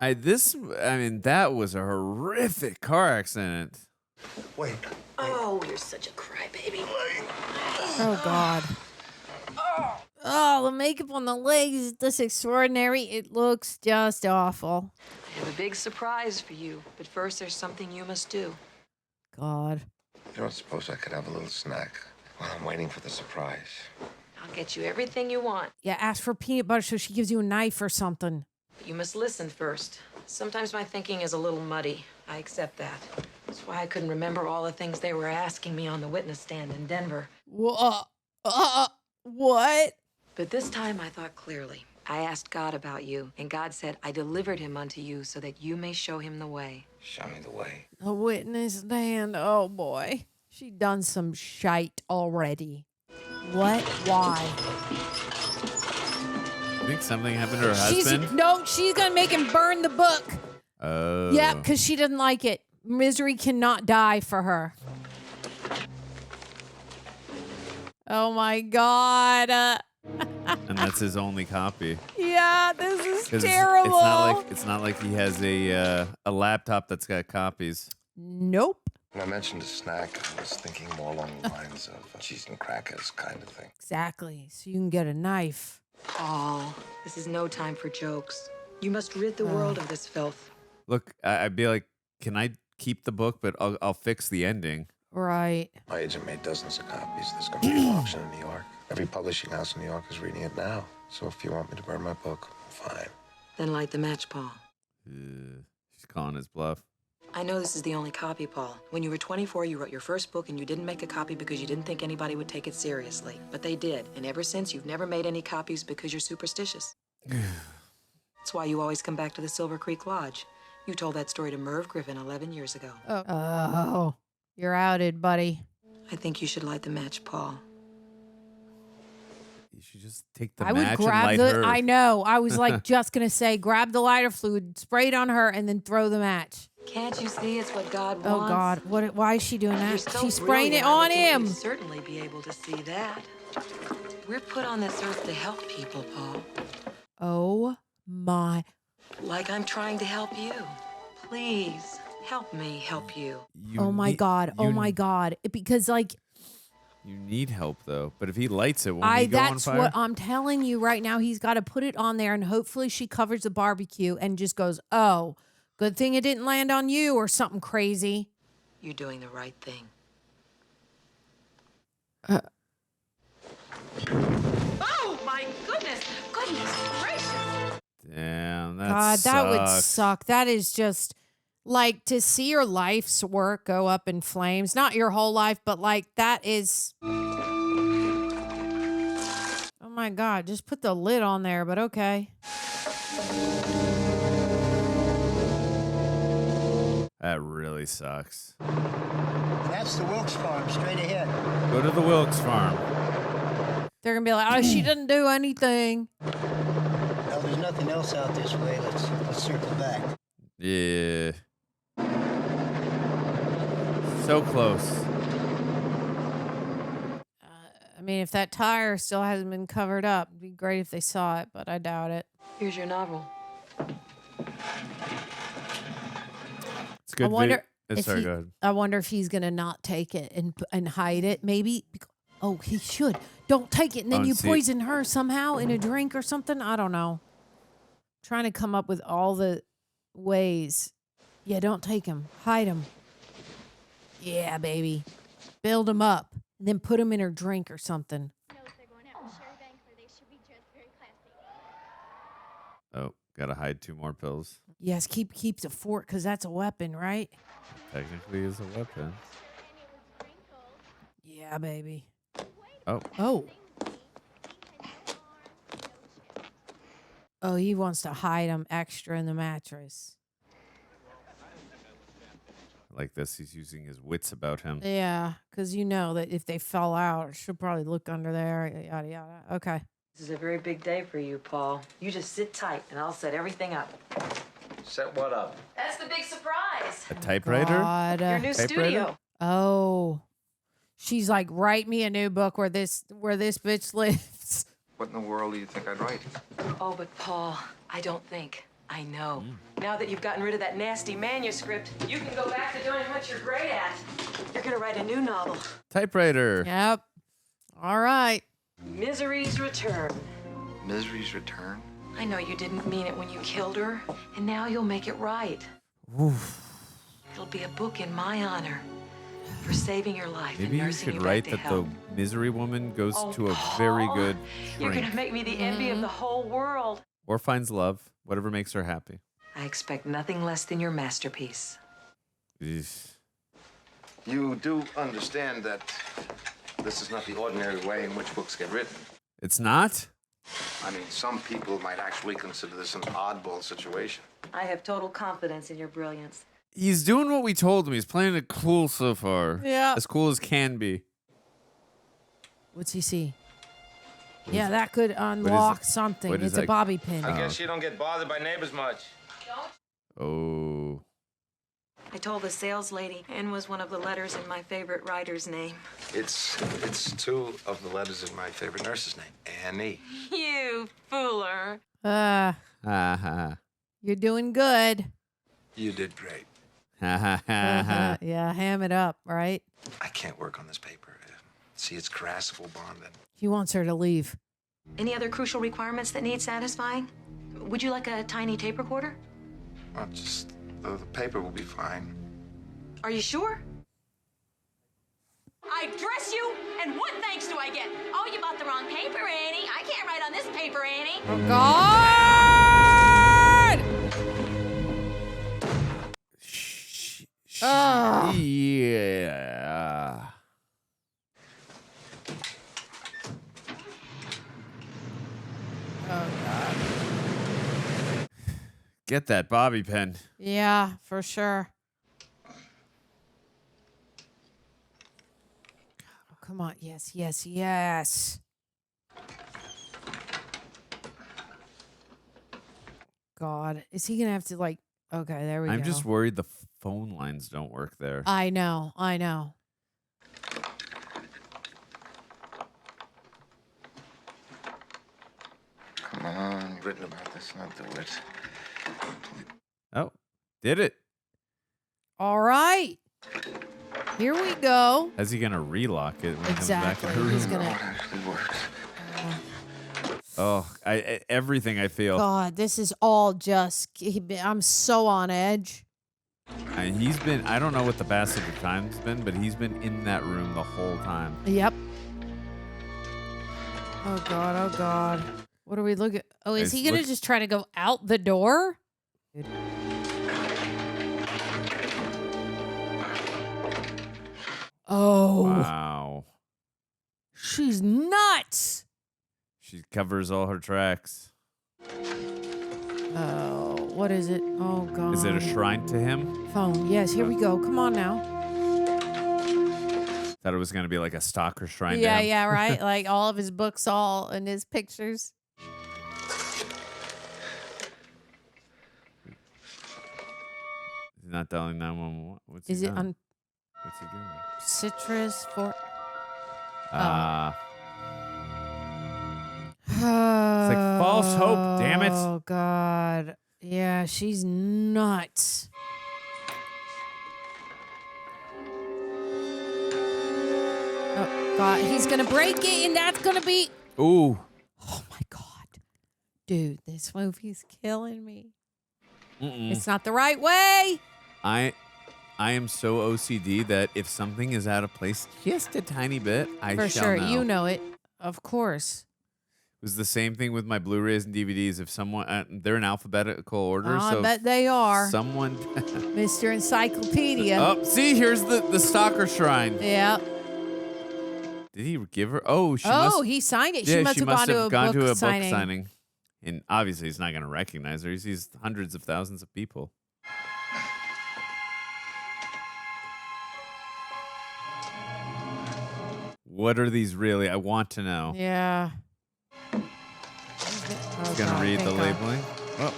That was a horrific car accident. Wait. Oh, you're such a crybaby. Oh, God. Oh, the makeup on the legs is just extraordinary. It looks just awful. I have a big surprise for you, but first there's something you must do. God. You don't suppose I could have a little snack while I'm waiting for the surprise? I'll get you everything you want. Yeah, ask for peanut butter so she gives you a knife or something. But you must listen first. Sometimes my thinking is a little muddy. I accept that. That's why I couldn't remember all the things they were asking me on the witness stand in Denver. What? But this time I thought clearly. I asked God about you, and God said, I delivered him unto you so that you may show him the way. Show me the way. A witness stand. Oh, boy. She done some shite already. What? Why? You think something happened to her husband? She's going to make him burn the book. Oh. Yeah, because she doesn't like it. Misery cannot die for her. Oh, my God. And that's his only copy. Yeah, this is terrible. It's not like he has a laptop that's got copies. Nope. When I mentioned a snack, I was thinking more along the lines of cheese and crackers kind of thing. Exactly. So you can get a knife. Paul, this is no time for jokes. You must rid the world of this filth. Look, I'd be like, can I keep the book, but I'll fix the ending. Right. My agent made dozens of copies. There's going to be an auction in New York. Every publishing house in New York is reading it now. So if you want me to burn my book, fine. Then light the match, Paul. She's calling his bluff. I know this is the only copy, Paul. When you were 24, you wrote your first book and you didn't make a copy because you didn't think anybody would take it seriously. But they did. And ever since, you've never made any copies because you're superstitious. That's why you always come back to the Silver Creek Lodge. You told that story to Merv Griffin 11 years ago. Oh, you're outed, buddy. I think you should light the match, Paul. You should just take the I match would grab and light the. her. I know. I was like just gonna say, grab the lighter fluid, spray it on her, and then throw the match. Can't you see it's what God wants? Oh God, what? Why is she doing You're that? so She's spraying it brilliant, I on would think him. you'd certainly be able to see that. We're put on this earth to help people, Paul. Oh my! Like I'm trying to help you. Please help me help you. Oh my God! Oh my God! Because like. You need help though, but if he lights it, won't he go on That's fire? what I'm telling you right now. He's got to put it on there, and hopefully she covers the barbecue and just goes, "Oh, good thing it didn't land on you," or something crazy. You're doing the right thing. Oh my goodness! Goodness gracious! Damn, that God, that would sucks. suck. That is just Like, to see your life's work go up in flames, not your whole life, but like that is, oh my God, just put the lid on there, but okay. That really sucks. That's the Wilkes farm, straight ahead. Go to the Wilkes farm. They're going to be like, oh, she didn't do anything. Well, there's nothing else out this way. Let's circle back. Yeah. So close. I mean, if that tire still hasn't been covered up, it'd be great if they saw it, but I doubt it. Here's your novel. It's good. I wonder Sorry, go ahead. I wonder if he's gonna not take it and hide it. Maybe. Oh, he should. Don't take it, and then you poison her somehow in a drink or something. I don't know. Trying to come up with all the ways. Yeah, don't take him. Hide him. Yeah, baby. Build him up, and then put him in her drink or something. Oh, gotta hide 2 more pills. Yes, keep the fork because that's a weapon, right? Technically, is a weapon. Yeah, baby. Oh. Oh. Oh, he wants to hide him extra in the mattress. Like this, he's using his wits about him. Yeah, because you know that if they fell out, she'll probably look under there, yada, yada. Okay. This is a very big day for you, Paul. You just sit tight, and I'll set everything up. Set what up? That's the big surprise. A typewriter? God. Your new studio. Oh. She's like, write me a new book where this bitch lives. What in the world do you think I'd write? Oh, but Paul, I don't think. I know. Now that you've gotten rid of that nasty manuscript, you can go back to doing what you're great at. You're gonna write a new novel. Typewriter. Yep. All right. Misery's Return. Misery's Return? I know you didn't mean it when you killed her, and now you'll make it right. Oof. It'll be a book in my honor for saving your life Maybe and you nursing should you write back to that health. the misery woman goes Oh, to a very Paul, good You're shrink. gonna make me the envy of the whole world. Or finds love, whatever makes her happy. I expect nothing less than your masterpiece. Eesh. You do understand that this is not the ordinary way in which books get written. It's not? I mean, some people might actually consider this an oddball situation. I have total confidence in your brilliance. He's doing what we told him. He's playing it cool so far. Yeah. As cool as can be. What's he see? Yeah, that could unlock something. what is It's a that? bobby pin. I guess you don't get bothered by neighbors much. Oh. I told the sales lady, N was one of the letters in my favorite writer's name. It's 2 of the letters in my favorite nurse's name, Annie. You fooler. You're doing good. You did great. Yeah, ham it up, right? I can't work on this paper. See, it's crassable bonded. He wants her to leave. Any other crucial requirements that need satisfying? Would you like a tiny tape recorder? Just the paper will be fine. Are you sure? I dress you, and what thanks do I get? Oh, you bought the wrong paper, Annie. I can't write on this paper, Annie. Oh, God! Yeah. Oh, God. Get that bobby pin. Yeah, for sure. Oh, come on. Yes, yes, yes. God. Is he going to have to, like... Okay, there we go. I'm just worried the phone lines don't work there. I know. Come on, you've written about this, not do it. Oh, did it. All right. Here we go. How's he going to relock it when Exactly. he comes back in the room? He's going to... Actually works. Oh, everything I feel. God, this is all just... I'm so on edge. And he's been, I don't know what the passage of time's been, but he's been in that room the whole time. Yep. Oh, God. Oh, God. What are we looking... Oh, is he going to just try to go out the door? Oh. Wow. She's nuts. She covers all her tracks. Oh, what is it? Oh, God. Is it a shrine to him? Phone. Yes, here we go. Come on now. Thought it was going to be like a stalker shrine to Yeah, him. yeah, right? Like all of his books, all and his pictures. He's not dialing 911. What's Is he it doing? on What's he doing? citrus for? It's like false hope, damn it. Oh, God. Yeah, she's nuts. Oh, God. He's going to break it, and that's going to be... Ooh. Oh, my God. Dude, this movie's killing me. Mm-mm. It's not the right way. I am so OCD that if something is out of place just a tiny bit, I For shall sure. know. You know it. Of course. It was the same thing with my Blu-rays and DVDs. If someone, they're in alphabetical order, I so bet they are. someone. Mr. Encyclopedia. Oh, see, here's the stalker shrine. Yeah. Did he give her? Oh, she must. Oh, he signed it. Yeah, She must have gone to a book signing. And obviously, he's not going to recognize her. He sees hundreds of thousands of people. What are these really? I want to know. Yeah. He's going to read the labeling. Oh.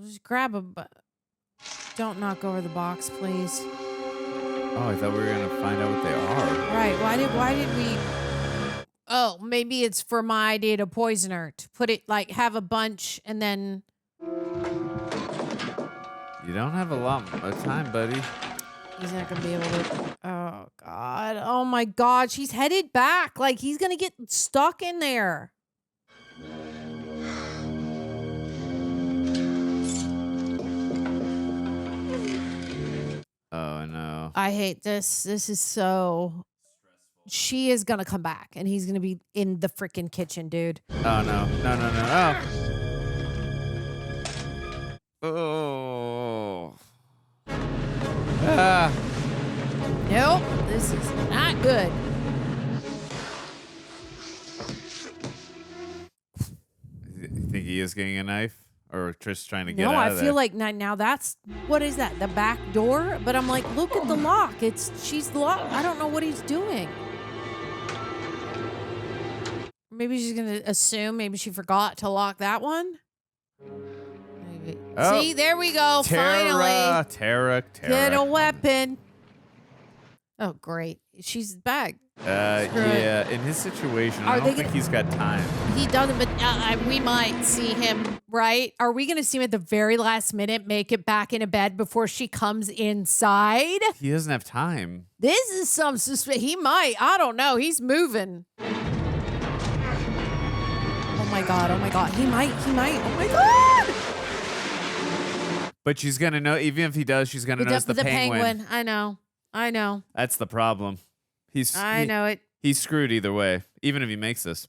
Just grab a... Don't knock over the box, please. Oh, I thought we were going to find out what they are. Right. Why did we... Oh, maybe it's for my idea to poison her. To put it, like, have a bunch and then... You don't have a lot of time, buddy. He's not going to be able to... Oh, God. Oh, my God. She's headed back. Like, he's going to get stuck in there. Oh, no. I hate this. This is so... She is going to come back, and he's going to be in the freaking kitchen, dude. Oh, no. No. Oh. Ah. Nope. This is not good. You think he is getting a knife? Or just trying to get No, out I of feel there? like now that's... What is that? The back door? But I'm like, look at the lock. She's locked. I don't know what he's doing. Maybe she's going to assume maybe she forgot to lock that one. Maybe. Oh. See, there we go. Finally. Tara. Get a weapon. Oh, great. She's back. Yeah, in his situation, I don't think he's got time. He doesn't, but we might see him, right? Are we going to see him at the very last minute make it back into bed before she comes inside? He doesn't have time. This is some suspicious. He might. I don't know. He's moving. Oh, my God. Oh, my God. He might. Oh, my God. But she's going to know, even if he does, she's going to notice the penguin. I know. That's the problem. I know it. He's screwed either way, even if he makes this.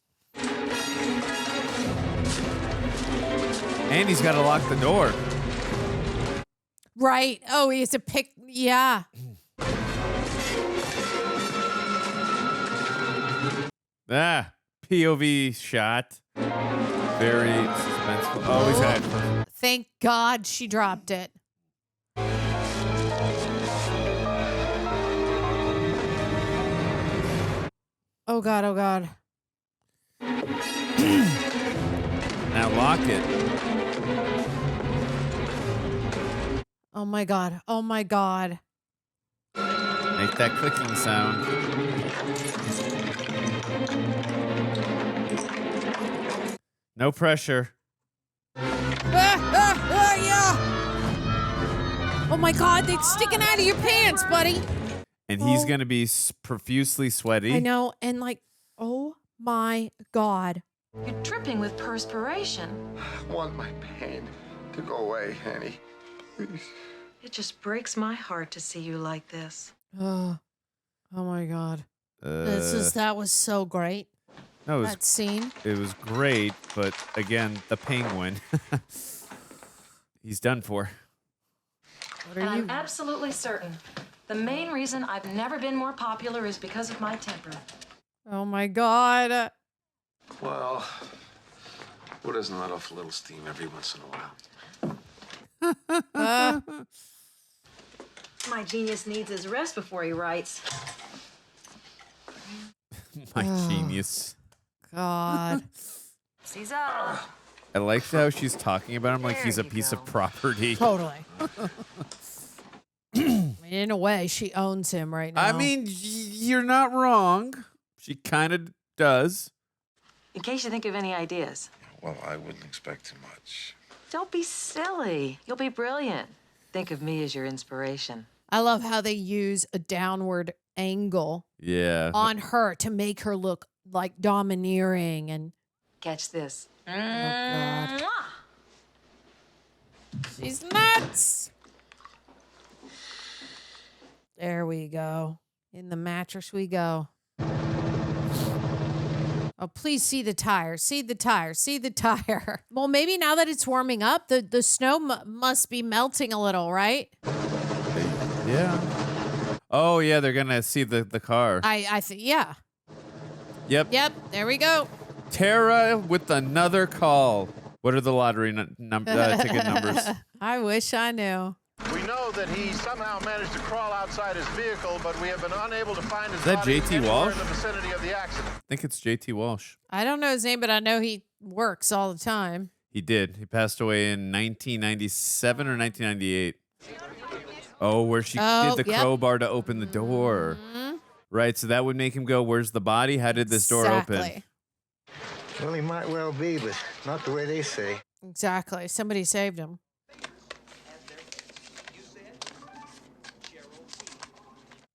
And he's got to lock the door. Right. Oh, he has to pick. Yeah. POV shot. Very suspenseful. Oh, he's got it. Thank God she dropped it. Oh, God. Oh, God. Now lock it. Oh, my God. Oh, my God. Make that clicking sound. No pressure. Yeah. Oh, my God. They're sticking out of your pants, buddy. And he's going to be profusely sweaty. I know. And like, oh my God. You're dripping with perspiration. I want my pain to go away, Annie. Please. It just breaks my heart to see you like this. Oh my God. That was so great. No, that scene. It was great, but again, the penguin. He's done for. And I'm absolutely certain The main reason I've never been more popular is because of my temper. Oh my God. Well, who doesn't let off a little steam every once in a while? My genius needs his rest before he writes. My genius. God. Caesar. I like how she's talking about him like he's a piece of property. Totally. In a way, she owns him right now. I mean, you're not wrong. She kind of does. In case you think of any ideas. Well, I wouldn't expect too much. Don't be silly. You'll be brilliant. Think of me as your inspiration. I love how they use a downward angle on her to make her look like domineering and catch this. Oh God. She's nuts. There we go. In the mattress we go. Oh, please see the tire. See the tire. See the tire. Well, maybe now that it's warming up, the snow must be melting a little, right? Yeah. Oh, yeah, they're going to see the car. I think, yeah. Yep. Yep, there we go. Tara with another call. What are the lottery ticket numbers? I wish I knew. We know that he somehow managed to crawl outside his vehicle, but we have been unable to find his Is that body JT anywhere Walsh? in the vicinity of the accident. I think it's JT Walsh. I don't know his name, but I know he works all the time. He did. He passed away in 1997 or 1998. Oh, where she did the crowbar to open the door. Mm-hmm. Right, so that would make him go, where's the body? How did this door open? Well, he might well be, but not the way they say. Exactly. Somebody saved him.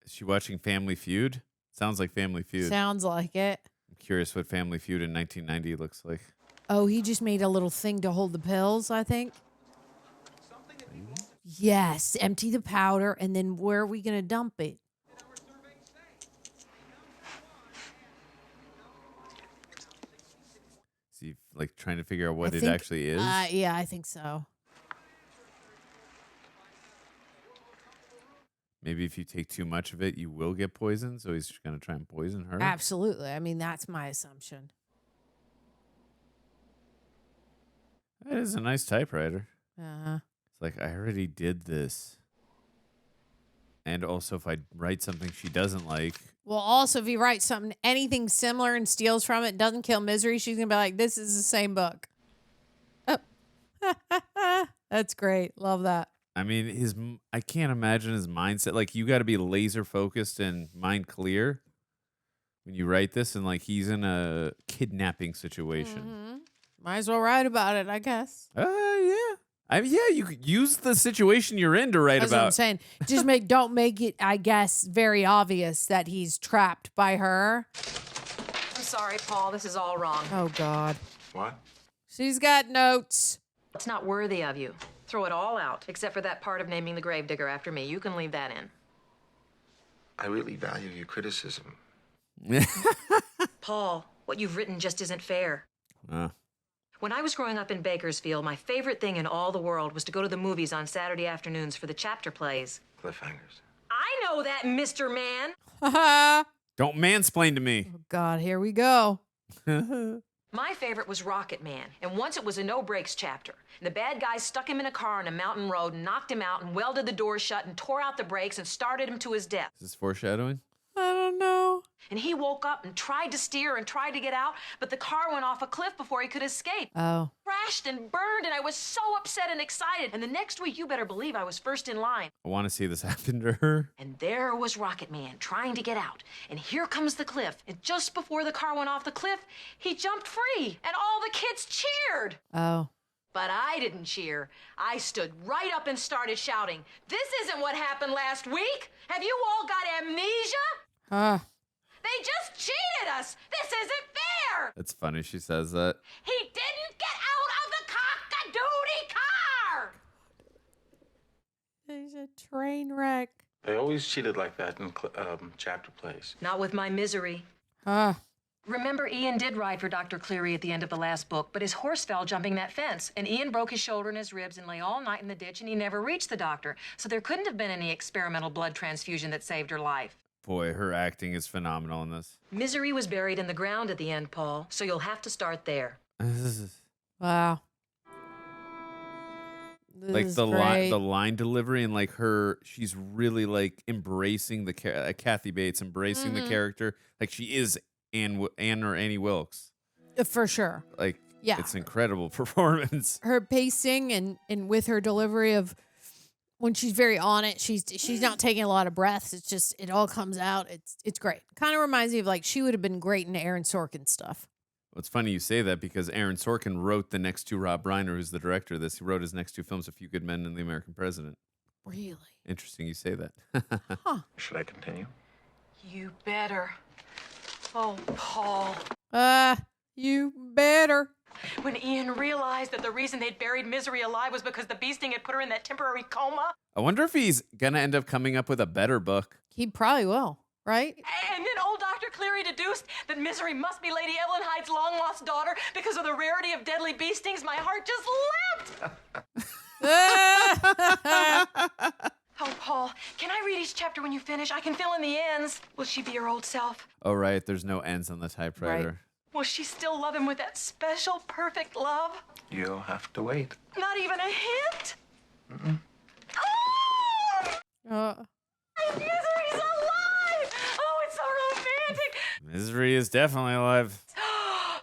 Is she watching Family Feud? Sounds like Family Feud. Sounds like it. I'm curious what Family Feud in 1990 looks like. Oh, he just made a little thing to hold the pills, I think. Yes, empty the powder, and then where are we going to dump it? Is he like trying to figure out what it actually is? Yeah, I think so. Maybe if you take too much of it, you will get poisoned. So he's just going to try and poison her. Absolutely. I mean, that's my assumption. That is a nice typewriter. Uh-huh. It's like, I already did this. And also, if I write something she doesn't like. Well, also, if he writes something, anything similar and steals from it, doesn't kill Misery, she's going to be like, this is the same book. Oh. That's great. Love that. I mean, I can't imagine his mindset. Like, you got to be laser focused and mind clear when you write this. And, like, he's in a kidnapping situation. Mm-hmm. Might as well write about it, I guess. Yeah. You could use the situation you're in to write That's about. what I'm saying. Just don't make it, I guess, very obvious that he's trapped by her. I'm sorry, Paul. This is all wrong. Oh, God. What? She's got notes. It's not worthy of you. Throw it all out, except for that part of naming the gravedigger after me. You can leave that in. I really value your criticism. Paul, what you've written just isn't fair. When I was growing up in Bakersfield, my favorite thing in all the world was to go to the movies on Saturday afternoons for the chapter plays. Cliffhangers. I know that, Mr. Man. Don't mansplain to me. Oh, God, here we go. My favorite was Rocket Man, and once it was a no-brakes chapter. And the bad guys stuck him in a car on a mountain road and knocked him out and welded the door shut and tore out the brakes and started him to his death. Is this foreshadowing? I don't know. And he woke up and tried to steer and tried to get out, but the car went off a cliff before he could escape. Oh. Crashed and burned, and I was so upset and excited. And the next week, you better believe I was first in line. I want to see this happen to her. And there was Rocket Man trying to get out. And here comes the cliff. And just before the car went off the cliff, he jumped free. And all the kids cheered. Oh. But I didn't cheer. I stood right up and started shouting, "This isn't what happened last week. Have you all got amnesia? They just cheated us. This isn't fair." It's funny she says that. He didn't get out of the cock-a-doodie car. He's a train wreck. They always cheated like that in chapter plays. Not with my misery. Remember, Ian did ride for Dr. Cleary at the end of the last book, but his horse fell jumping that fence, and Ian broke his shoulder and his ribs and lay all night in the ditch, and he never reached the doctor. So there couldn't have been any experimental blood transfusion that saved her life. Boy, her acting is phenomenal in this. Misery was buried in the ground at the end, Paul, so you'll have to start there. Wow. Like the line delivery and like she's really like embracing the Kathy Bates embracing the character like she is Anne or Annie Wilkes for sure. Like yeah, it's incredible performance. Her pacing and with her delivery of when she's very on it, she's not taking a lot of breaths. It's just it all comes out. It's great. Kind of reminds me of like she would have been great in Aaron Sorkin stuff. Well, it's funny you say that because Aaron Sorkin wrote the next two. Rob Reiner, who's the director of this, he wrote his next two films, A Few Good Men and The American President. Really? Interesting you say that. Huh. Should I continue? You better. Oh, Paul. You better. When Ian realized that the reason they'd buried Misery alive was because the bee sting had put her in that temporary coma. I wonder if he's going to end up coming up with a better book. He probably will, right? And then old Dr. Cleary deduced that Misery must be Lady Evelyn Hyde's long-lost daughter because of the rarity of deadly bee stings. My heart just leapt. Oh, Paul, can I read each chapter when you finish? I can fill in the ends. Will she be your old self? Oh, right. There's no ends on the typewriter. Right. Will she still love him with that special, perfect love? You'll have to wait. Not even a hint? Mm-mm. Misery's alive! Oh, it's so romantic! Misery is definitely alive.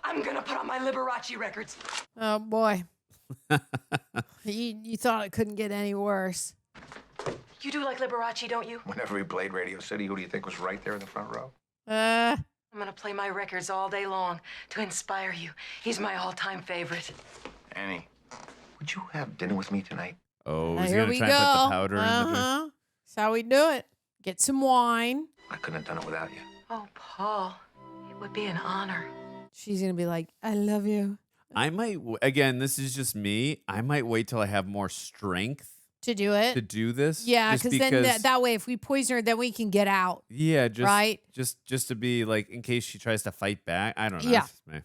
I'm gonna put on my Liberace records. Oh, boy. You thought it couldn't get any worse. You do like Liberace, don't you? Whenever we played Radio City, who do you think was right there in the front row? I'm gonna play my records all day long to inspire you. He's my all-time favorite. Annie, would you have dinner with me tonight? Oh, he's Here going we to try go. and put the powder in the drink. That's how we do it. Get some wine. I couldn't have done it without you. Oh, Paul, it would be an honor. She's going to be like, I love you. I might, again, this is just me. I might wait till I have more strength To do it? to do this. Yeah, just because then that way, if we poison her, then we can get out. Yeah, just right? Just to be like, in case she tries to fight back. I don't know. Yeah. It's just me.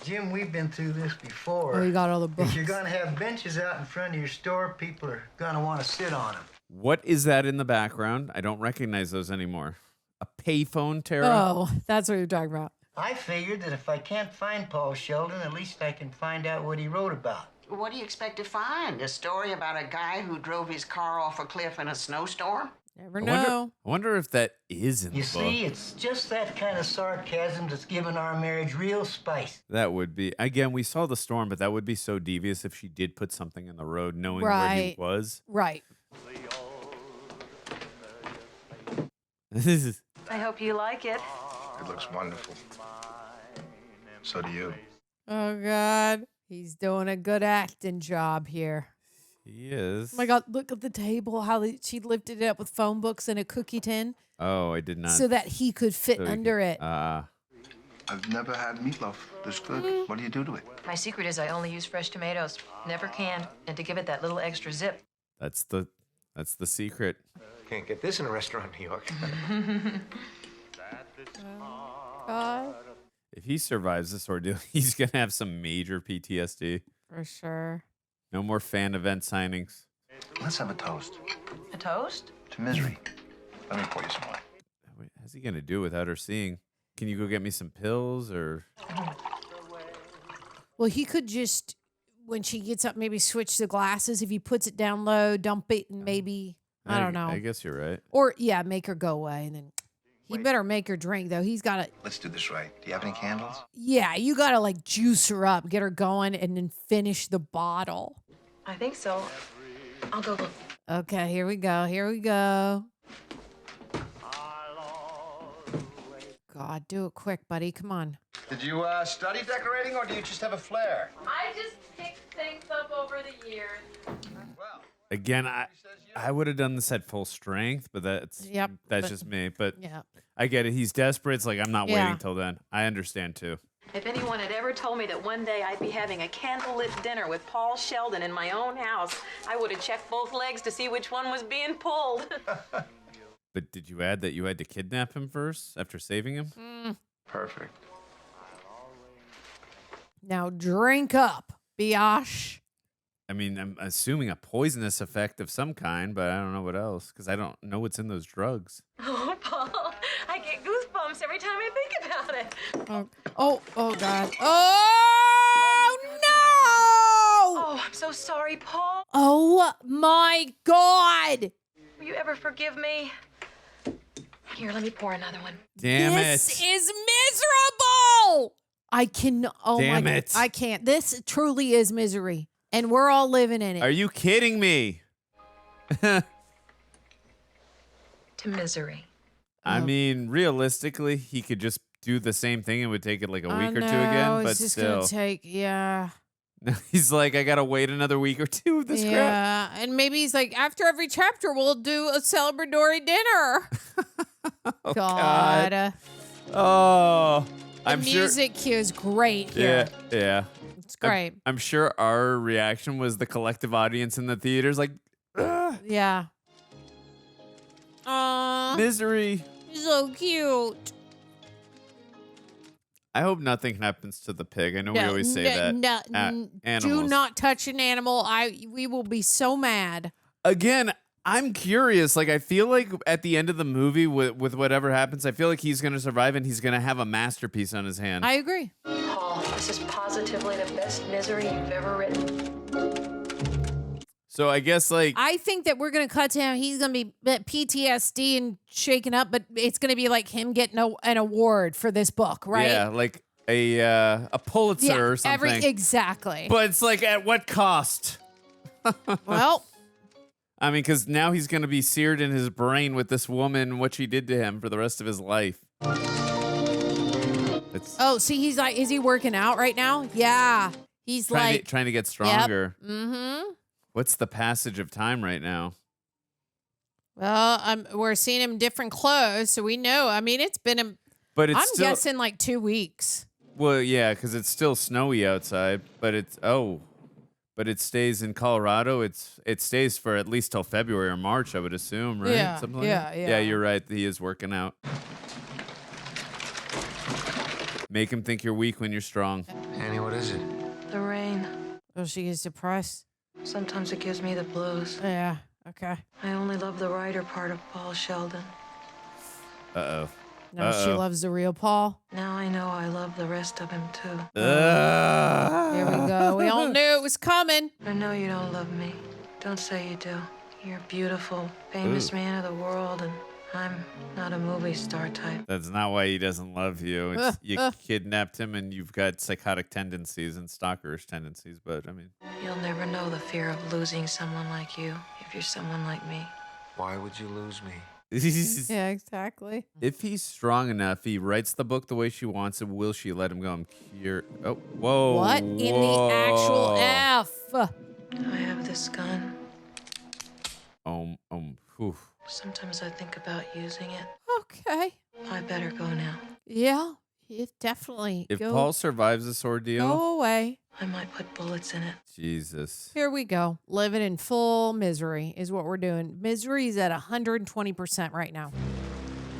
Jim, we've been through this before. Oh, you got all the books. If you're going to have benches out in front of your store, people are going to want to sit on them. What is that in the background? I don't recognize those anymore. A payphone, Tara? Oh, that's what you're talking about. I figured that if I can't find Paul Sheldon, at least I can find out what he wrote about. What do you expect to find? A story about a guy who drove his car off a cliff in a snowstorm? Never know. I wonder if that is in You the book. see, it's just that kind of sarcasm that's given our marriage real spice. That would be, again, we saw the storm, but that would be so devious if she did put something in the road knowing where he was. Right. This is. I hope you like it. It looks wonderful. So do you. Oh, God. He's doing a good acting job here. He is. Oh, my God. Look at the table, how she lifted it up with phone books and a cookie tin. Oh, I did not. So that he could fit under it. I've never had meatloaf this good. What do you do to it? My secret is I only use fresh tomatoes, never canned, and to give it that little extra zip. That's the secret. Can't get this in a restaurant in New York. God. If he survives this ordeal, he's going to have some major PTSD. For sure. No more fan event signings. Let's have a toast. A toast? To misery. Let me pour you some wine. Wait, how's he going to do without her seeing? Can you go get me some pills or? Well, he could just, when she gets up, maybe switch the glasses. If he puts it down low, dump it, and maybe, I don't know. I guess you're right. Or, yeah, make her go away. And then he better make her drink, though. He's got to. Let's do this right. Do you have any candles? Yeah, you got to, like, juice her up, get her going, and then finish the bottle. I think so. I'll go look. Okay, here we go. Here we go. God, do it quick, buddy. Come on. Did you study decorating, or do you just have a flair? I just picked things up over the years. Again, I would have done this at full strength, but that's just me. But yeah. I get it. He's desperate. It's like, I'm not Yeah. waiting till then. I understand too. If anyone had ever told me that one day I'd be having a candlelit dinner with Paul Sheldon in my own house, I would have checked both legs to see which one was being pulled. But did you add that you had to kidnap him first after saving him? Perfect. Now drink up, biatch. I mean, I'm assuming a poisonous effect of some kind, but I don't know what else because I don't know what's in those drugs. Oh, Paul, I get goosebumps every time I think about it. Oh, God. Oh, no! Oh, I'm so sorry, Paul. Oh, my God. Will you ever forgive me? Here, let me pour another one. Damn This it. is miserable. I can. Oh, Damn my it. God. I can't. This truly is misery. And we're all living in it. Are you kidding me? To misery. I mean, realistically, he could just do the same thing and would take it like a week or two again, but it's just still. gonna take, yeah. He's like, I gotta wait another week or two of this crap. Yeah, and maybe he's like, after every chapter, we'll do a celebratory dinner. Oh, God. Oh, The I'm sure. music cue is great here. Yeah. It's great. I'm sure our reaction was the collective audience in the theaters, like, ugh, Yeah. misery. So cute. I hope nothing happens to the pig. I know we always say that. Animals. Do not touch an animal. We will be so mad. Again, I'm curious. Like, I feel like at the end of the movie, with whatever happens, I feel like he's going to survive and he's going to have a masterpiece on his hand. I agree. Paul, this is positively the best misery you've ever written. So I guess, like, I think that we're going to cut to him. He's going to be PTSD and shaken up, but it's going to be like him getting an award for this book, right? yeah, like a Pulitzer or something. Exactly. But it's like, at what cost? Well, I mean, because now he's going to be seared in his brain with this woman, what she did to him for the rest of his life. oh, see, he's like, is he working out right now? Yeah. He's trying to get stronger. Yep. Mm-hmm. What's the passage of time right now? Well, we're seeing him in different clothes, so we know. I mean, it's been But it's I'm still, guessing like 2 weeks. Well, yeah, because it's still snowy outside, but it stays in Colorado. It stays for at least till February or March, I would assume, right? Yeah, Something like yeah, that? yeah. Yeah, you're right. He is working out. Make him think you're weak when you're strong. Annie, what is it? The rain. Oh, she gets depressed. Sometimes it gives me the blues. Yeah, okay. I only love the writer part of Paul Sheldon. Uh-oh. No, she loves the real Paul. Now I know I love the rest of him too. Here we go. We all knew it was coming. I know you don't love me. Don't say you do. You're a beautiful, famous man of the world, and I'm not a movie star type. That's not why he doesn't love you. It's, you kidnapped him and you've got psychotic tendencies and stalkerish tendencies, but I mean... You'll never know the fear of losing someone like you if you're someone like me. Why would you lose me? Yeah, exactly. If he's strong enough, he writes the book the way she wants it. Will she let him go? I'm curious. Oh, whoa. What in the actual F? I have this gun. Whew. Sometimes I think about using it. Okay. I better go now. Yeah, definitely. If Paul survives this ordeal... Go away. I might put bullets in it. Jesus. Here we go. Living in full misery is what we're doing. Misery is at 120% right now.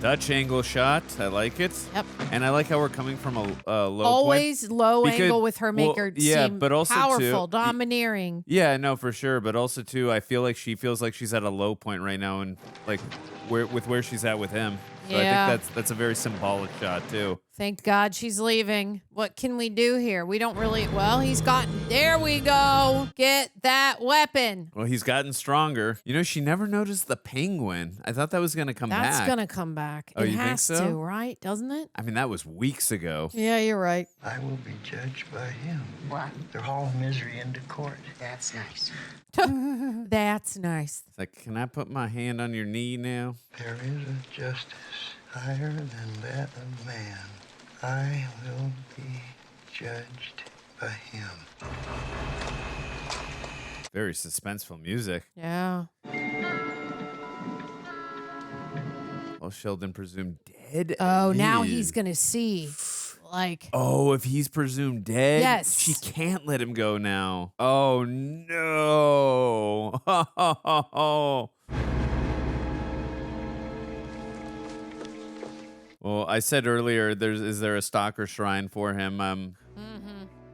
Dutch angle shot. I like it. Yep. And I like how we're coming from a low Always point. low Because- angle with her, make her seem but also powerful, too, domineering. Yeah, no, for sure. But also too, I feel like she feels like she's at a low point right now, and like where she's at with him. So Yeah. I think that's a very symbolic shot too. Thank God she's leaving. What can we do here? We don't really. Well, he's gotten. There we go. Get that weapon. Well, he's gotten stronger. You know, she never noticed the penguin. I thought that was gonna come back. That's gonna come back. Oh, it you think has so? to, right? Doesn't it? I mean, that was weeks ago. Yeah, you're right. I will be judged by him. What? They're hauling misery into court. That's nice. That's nice. It's like, can I put my hand on your knee now? There is a justice higher than that of man. I will be judged by him. Very suspenseful music. Yeah. Well, Sheldon presumed dead. Oh, now Ew. he's gonna see. Like. Oh, if he's presumed dead, Yes. she can't let him go now. Oh no. Well, I said earlier, is there a stalker shrine for him?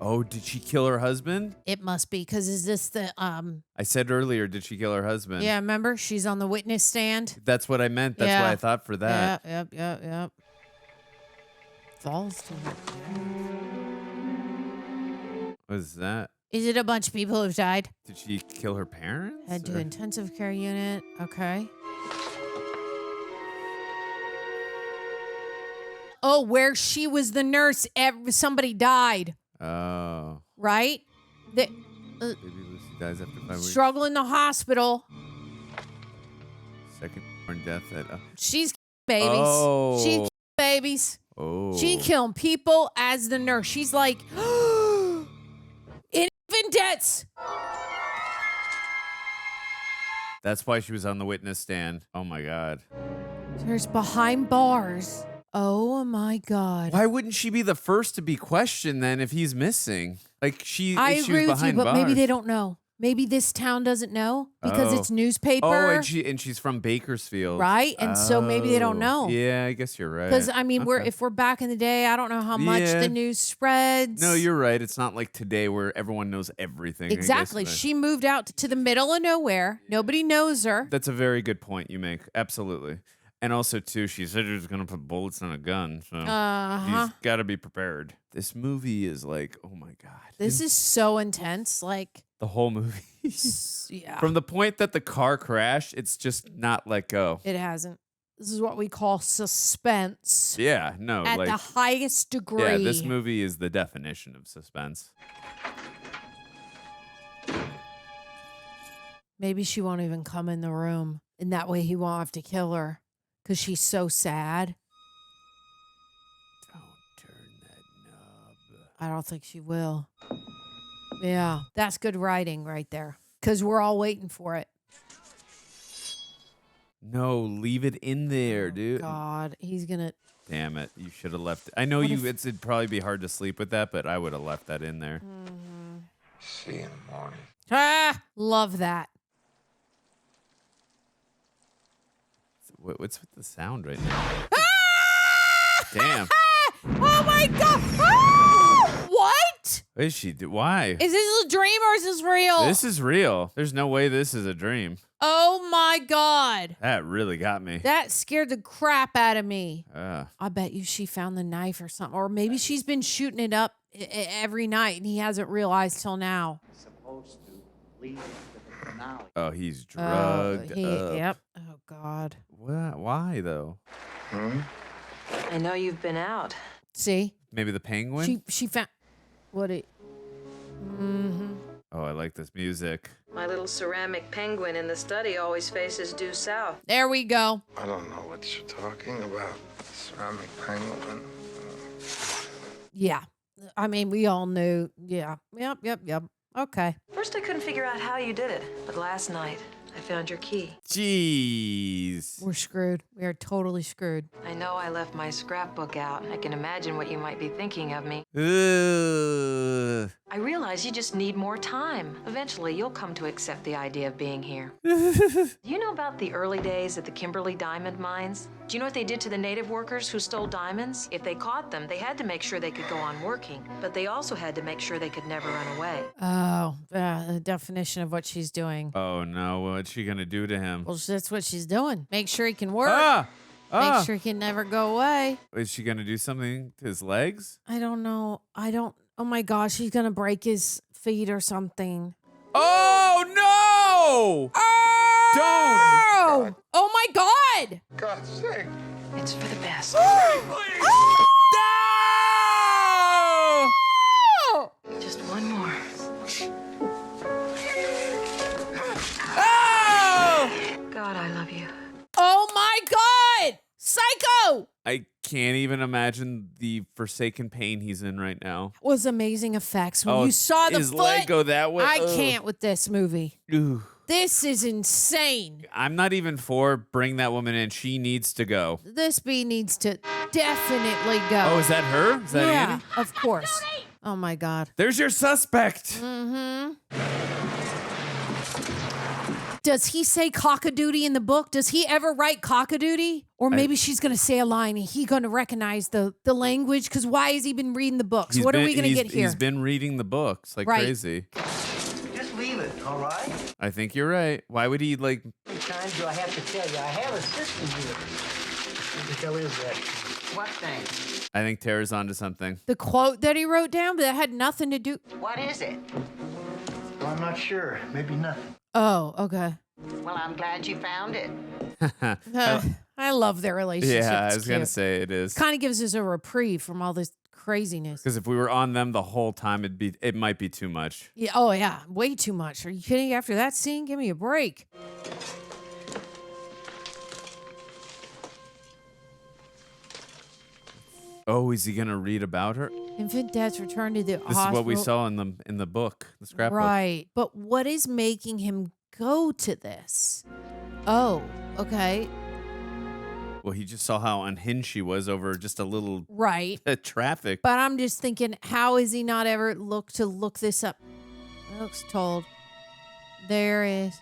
Oh, did she kill her husband? It must be, because is this the I said earlier, did she kill her husband? Yeah, remember? She's on the witness stand. That's what I meant. That's why I thought for that. Yep. Falls to it. What is that? Is it a bunch of people who've died? Did she kill her parents? Head to intensive care unit. Okay. Oh, where she was the nurse, somebody died. Oh. Right? Baby Lucy dies after 5 weeks. Struggle in the hospital. Second born death at... She's babies. Oh. She's babies. Oh. She killing people as the nurse. She's like, infant deaths. That's why she was on the witness stand. Oh, my God. There's behind bars. Oh, my God. Why wouldn't she be the first to be questioned then if he's missing? Like, I if she agree was with you, behind but maybe bars. they don't know. Maybe this town doesn't know because Oh. it's newspaper. Oh, and she's from Bakersfield. Right? And so maybe they don't know. Yeah, I guess you're right. Because, I mean, Okay. if we're back in the day, I don't know how much Yeah. the news spreads. No, you're right. It's not like today where everyone knows everything. I guess, Exactly. but- She moved out to the middle of nowhere. Nobody knows her. That's a very good point you make. Absolutely. And also, too, she said she was going to put bullets in a gun. So Uh-huh. he's got to be prepared. This movie is like, oh, my God. This is so intense. Like, The whole movie. yeah. From the point that the car crashed, it's just not let go. It hasn't. This is what we call suspense. Yeah, no. At like, the highest degree. Yeah, this movie is the definition of suspense. Maybe she won't even come in the room. And that way he won't have to kill her. Because she's so sad. I don't think she will. Yeah, that's good writing right there. Because we're all waiting for it. No, leave it in there, dude. God, he's going to... Damn it. You should have left it. I know it'd probably be hard to sleep with that, but I would have left that in there. See you in the morning. Love that. What's with the sound right now? Damn. Oh my God. Ah! What? What is she do? Why? Is this a dream or is this real? This is real. There's no way this is a dream. Oh my God. That really got me. That scared the crap out of me. Uh, I bet you she found the knife or something. Or maybe she's been shooting it up every night and he hasn't realized till now. Supposed to lead to the finale. oh, he's drugged up. Yep. Oh God. What? Why though? I know you've been out. See? Maybe the penguin? She found what it. Mm-hmm. Oh, I like this music. My little ceramic penguin in the study always faces due south. There we go. I don't know what you're talking about. Ceramic penguin. Yeah. I mean, we all knew. Yeah. Yep. Okay. First, I couldn't figure out how you did it, but last night, I found your key. Jeez. We're screwed. We are totally screwed. I know I left my scrapbook out. I can imagine what you might be thinking of me. Ugh. I realize you just need more time. Eventually, you'll come to accept the idea of being here. Do you know about the early days at the Kimberley diamond mines? Do you know what they did to the native workers who stole diamonds? If they caught them, they had to make sure they could go on working, but they also had to make sure they could never run away. Oh, the definition of what she's doing. Oh no, what's she gonna do to him? Well, that's what she's doing. Make sure he can work. Make sure he can never go away. Is she gonna do something to his legs? I don't know. Oh my gosh, he's gonna break his feet or something. Oh no! Oh! Don't! Oh my God! God's sake. It's for the best. Just one more. God, I love you. Oh my God! Psycho! I can't even imagine the forsaken pain he's in right now. Was amazing effects. When Oh, you saw the his foot, leg go that way? I Ugh. can't with this movie. Ooh. This is insane. I'm not even for bring that woman in. She needs to go. This bee needs to definitely go. Oh, is that her? Is that yeah, Annie? of course. Oh my God. There's your suspect. Mm-hmm. Does he say cockadoodie in the book? Does he ever write cockadoodie? Or maybe she's going to say a line and he's going to recognize the language, because why has he been reading the books? What are we going to get here? He's been reading the books like crazy. Just leave it, all right? I think you're right. Why would he, like... How many times do I have to tell you? I have a system here. What the hell is that? What thing? I think Tara's onto something. The quote that he wrote down, but that had nothing to do... What is it? Well, I'm not sure. Maybe nothing. Oh, okay. Well, I'm glad you found it. I love their relationship. Yeah, It's I was going to cute. say it is. Kind of gives us a reprieve from all this craziness. Because if we were on them the whole time, it might be too much. Yeah. Oh, yeah. Way too much. Are you kidding? After that scene, give me a break. Oh, is he going to read about her? Infant deaths returned to the This hospital. is what we saw in the book, the scrapbook. Right. But what is making him go to this? Oh, okay. Well, he just saw how unhinged she was over just a little Right. traffic. But I'm just thinking, how has he not ever look this up? Looks told. There is.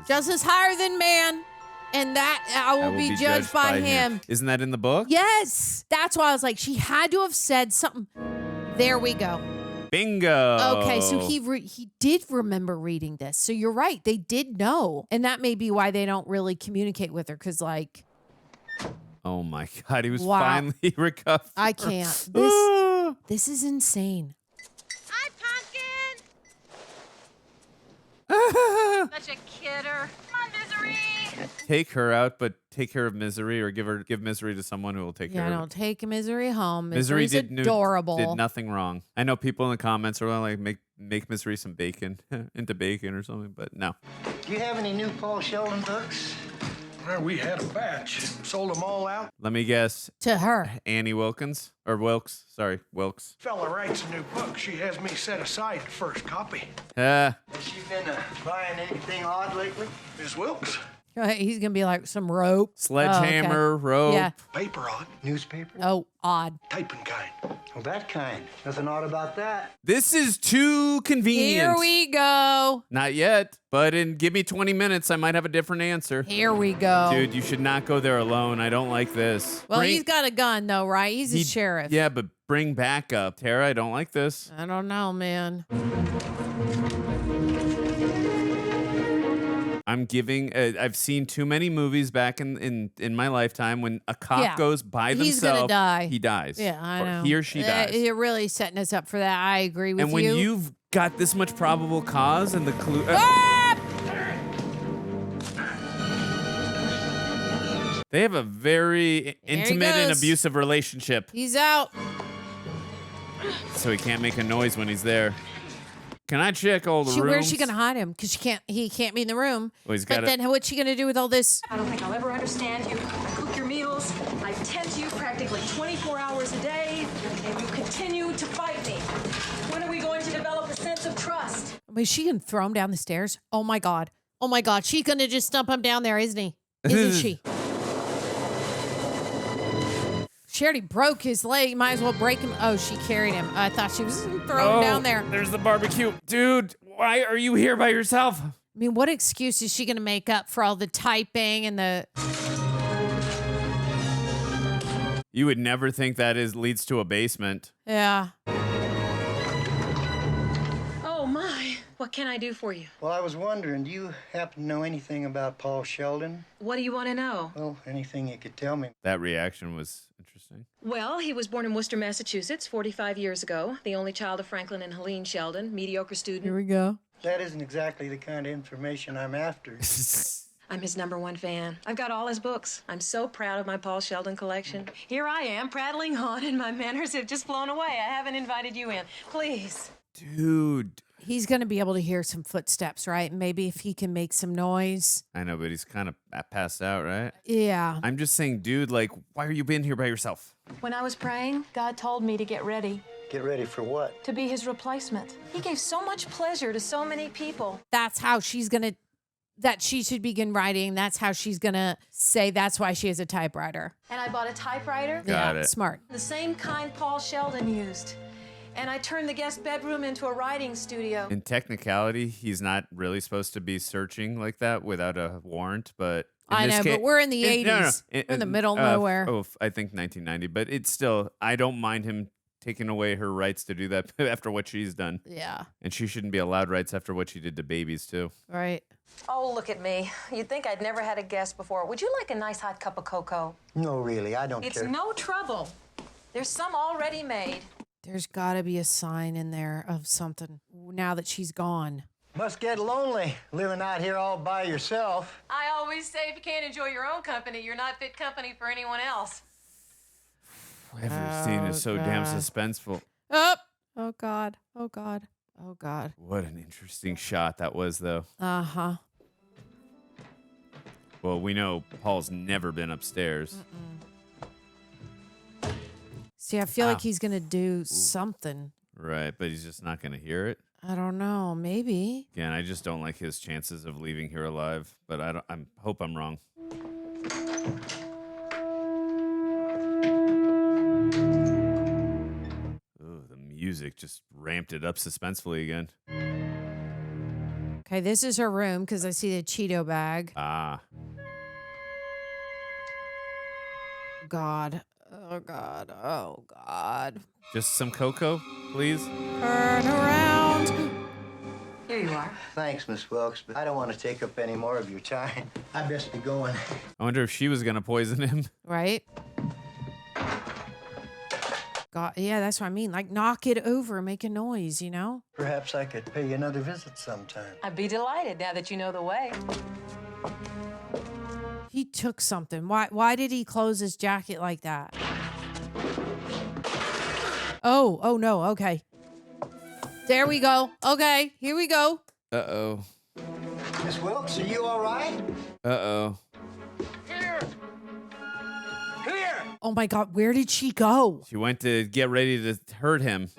Justice higher than man. And that I will be judged by him. Isn't that in the book? Yes. That's why I was like, she had to have said something. There we go. Bingo. Okay, so he did remember reading this. So you're right. They did know. And that may be why they don't really communicate with her. Because, like... Oh, my God. He was Wow. finally recovered. I can't. This is insane. Such a kidder. Come on, Misery. Take her out, but take care of Misery, or give Misery to someone who will take care Yeah, of her. don't take Misery home. Misery Misery's did adorable. nothing wrong. I know people in the comments are like, make Misery some bacon into bacon or something, but no. Do you have any new Paul Sheldon books? Well, we had a batch. Sold them all out. Let me guess. To her. Annie Wilkes. Or Wilkes. Sorry, Wilkes. Fella writes a new book. She has me set aside the first copy. Has she been buying anything odd lately? Miss Wilkes. He's going to be like some rope. Sledgehammer, rope. Yeah. Paper odd. Newspaper? Oh, odd. Typing kind. Well, that kind. Nothing odd about that. This is too convenient. Here we go. Not yet, but give me 20 minutes, I might have a different answer. Here we go. Dude, you should not go there alone. I don't like this. Well, he's got a gun, though, right? He's a sheriff. Yeah, but bring backup. Tara, I don't like this. I don't know, man. I'm giving. I've seen too many movies back in my lifetime when a cop goes by themselves. He's gonna die. He dies. Yeah, I know. Or he or she dies. You're really setting us up for that. I agree with you. And when you've got this much probable cause and the clue. They have a very intimate and abusive relationship. He's out. So he can't make a noise when he's there. Can I check all the rooms? Where's she gonna hide him? Because he can't be in the room. Well, he's but gotta- then what's she gonna do with all this? I don't think I'll ever understand you. I cook your meals. I tend to you practically 24 hours a day, and you continue to fight me. When are we going to develop a sense of trust? I mean, is she gonna throw him down the stairs? Oh my god. Oh my god. She's gonna just stump him down there, isn't he? Isn't she? She already broke his leg. Might as well break him. Oh, she carried him. I thought she was gonna throw him down there. There's the barbecue. Dude, why are you here by yourself? I mean, what excuse is she gonna make up for all the typing and the... You would never think that leads to a basement. Yeah. Oh, my. What can I do for you? Well, I was wondering, do you happen to know anything about Paul Sheldon? What do you want to know? Well, anything you could tell me. That reaction was interesting. Well, he was born in Worcester, Massachusetts, 45 years ago. The only child of Franklin and Helene Sheldon, mediocre student. Here we go. That isn't exactly the kind of information I'm after. I'm his #1 fan. I've got all his books. I'm so proud of my Paul Sheldon collection. Here I am, prattling on, and my manners have just flown away. I haven't invited you in. Please. Dude. He's going to be able to hear some footsteps, right? Maybe if he can make some noise. I know, but he's kind of passed out, right? Yeah. I'm just saying, dude, like, why are you being here by yourself? When I was praying, God told me to get ready. Get ready for what? To be his replacement. He gave so much pleasure to so many people. That's how she's going to... That she should begin writing. That's how she's going to say that's why she has a typewriter. And I bought a typewriter. Got it. Smart. The same kind Paul Sheldon used. And I turned the guest bedroom into a writing studio. In technicality, he's not really supposed to be searching like that without a warrant, but I know, but we're in the 80s. We're in the middle of nowhere. I think 1990, but it's still, I don't mind him taking away her rights to do that after what she's done. Yeah. And she shouldn't be allowed rights after what she did to babies, too. Right. Oh, look at me. You'd think I'd never had a guest before. Would you like a nice hot cup of cocoa? No, really, I don't It's care. no trouble. There's some already made. There's got to be a sign in there of something now that she's gone. Must get lonely living out here all by yourself. I always say if you can't enjoy your own company, you're not fit company for anyone else. Every scene is so damn suspenseful. Oh, oh God. Oh, God. Oh, God. What an interesting shot that was, though. Uh-huh. Well, we know Paul's never been upstairs. See, I feel like he's going to do something. Right, but he's just not going to hear it. I don't know. Maybe. Again, I just don't like his chances of leaving here alive, but I hope I'm wrong. Ooh, the music just ramped it up suspensefully again. Okay, this is her room because I see the Cheeto bag. Ah. God. Oh, God. Oh, God. Just some cocoa, please? Turn around. Here you are. Thanks, Miss Wilkes, but I don't want to take up any more of your time. I best be going. I wonder if she was going to poison him. Right? God, yeah, that's what I mean. Like, knock it over, make a noise, you know? Perhaps I could pay you another visit sometime. I'd be delighted now that you know the way. He took something. Why did he close his jacket like that? Oh no, okay. There we go. Okay, here we go. Uh-oh. Miss Wilkes, are you all right? Uh-oh. Here! Here! Oh my God, where did she go? She went to get ready to hurt him.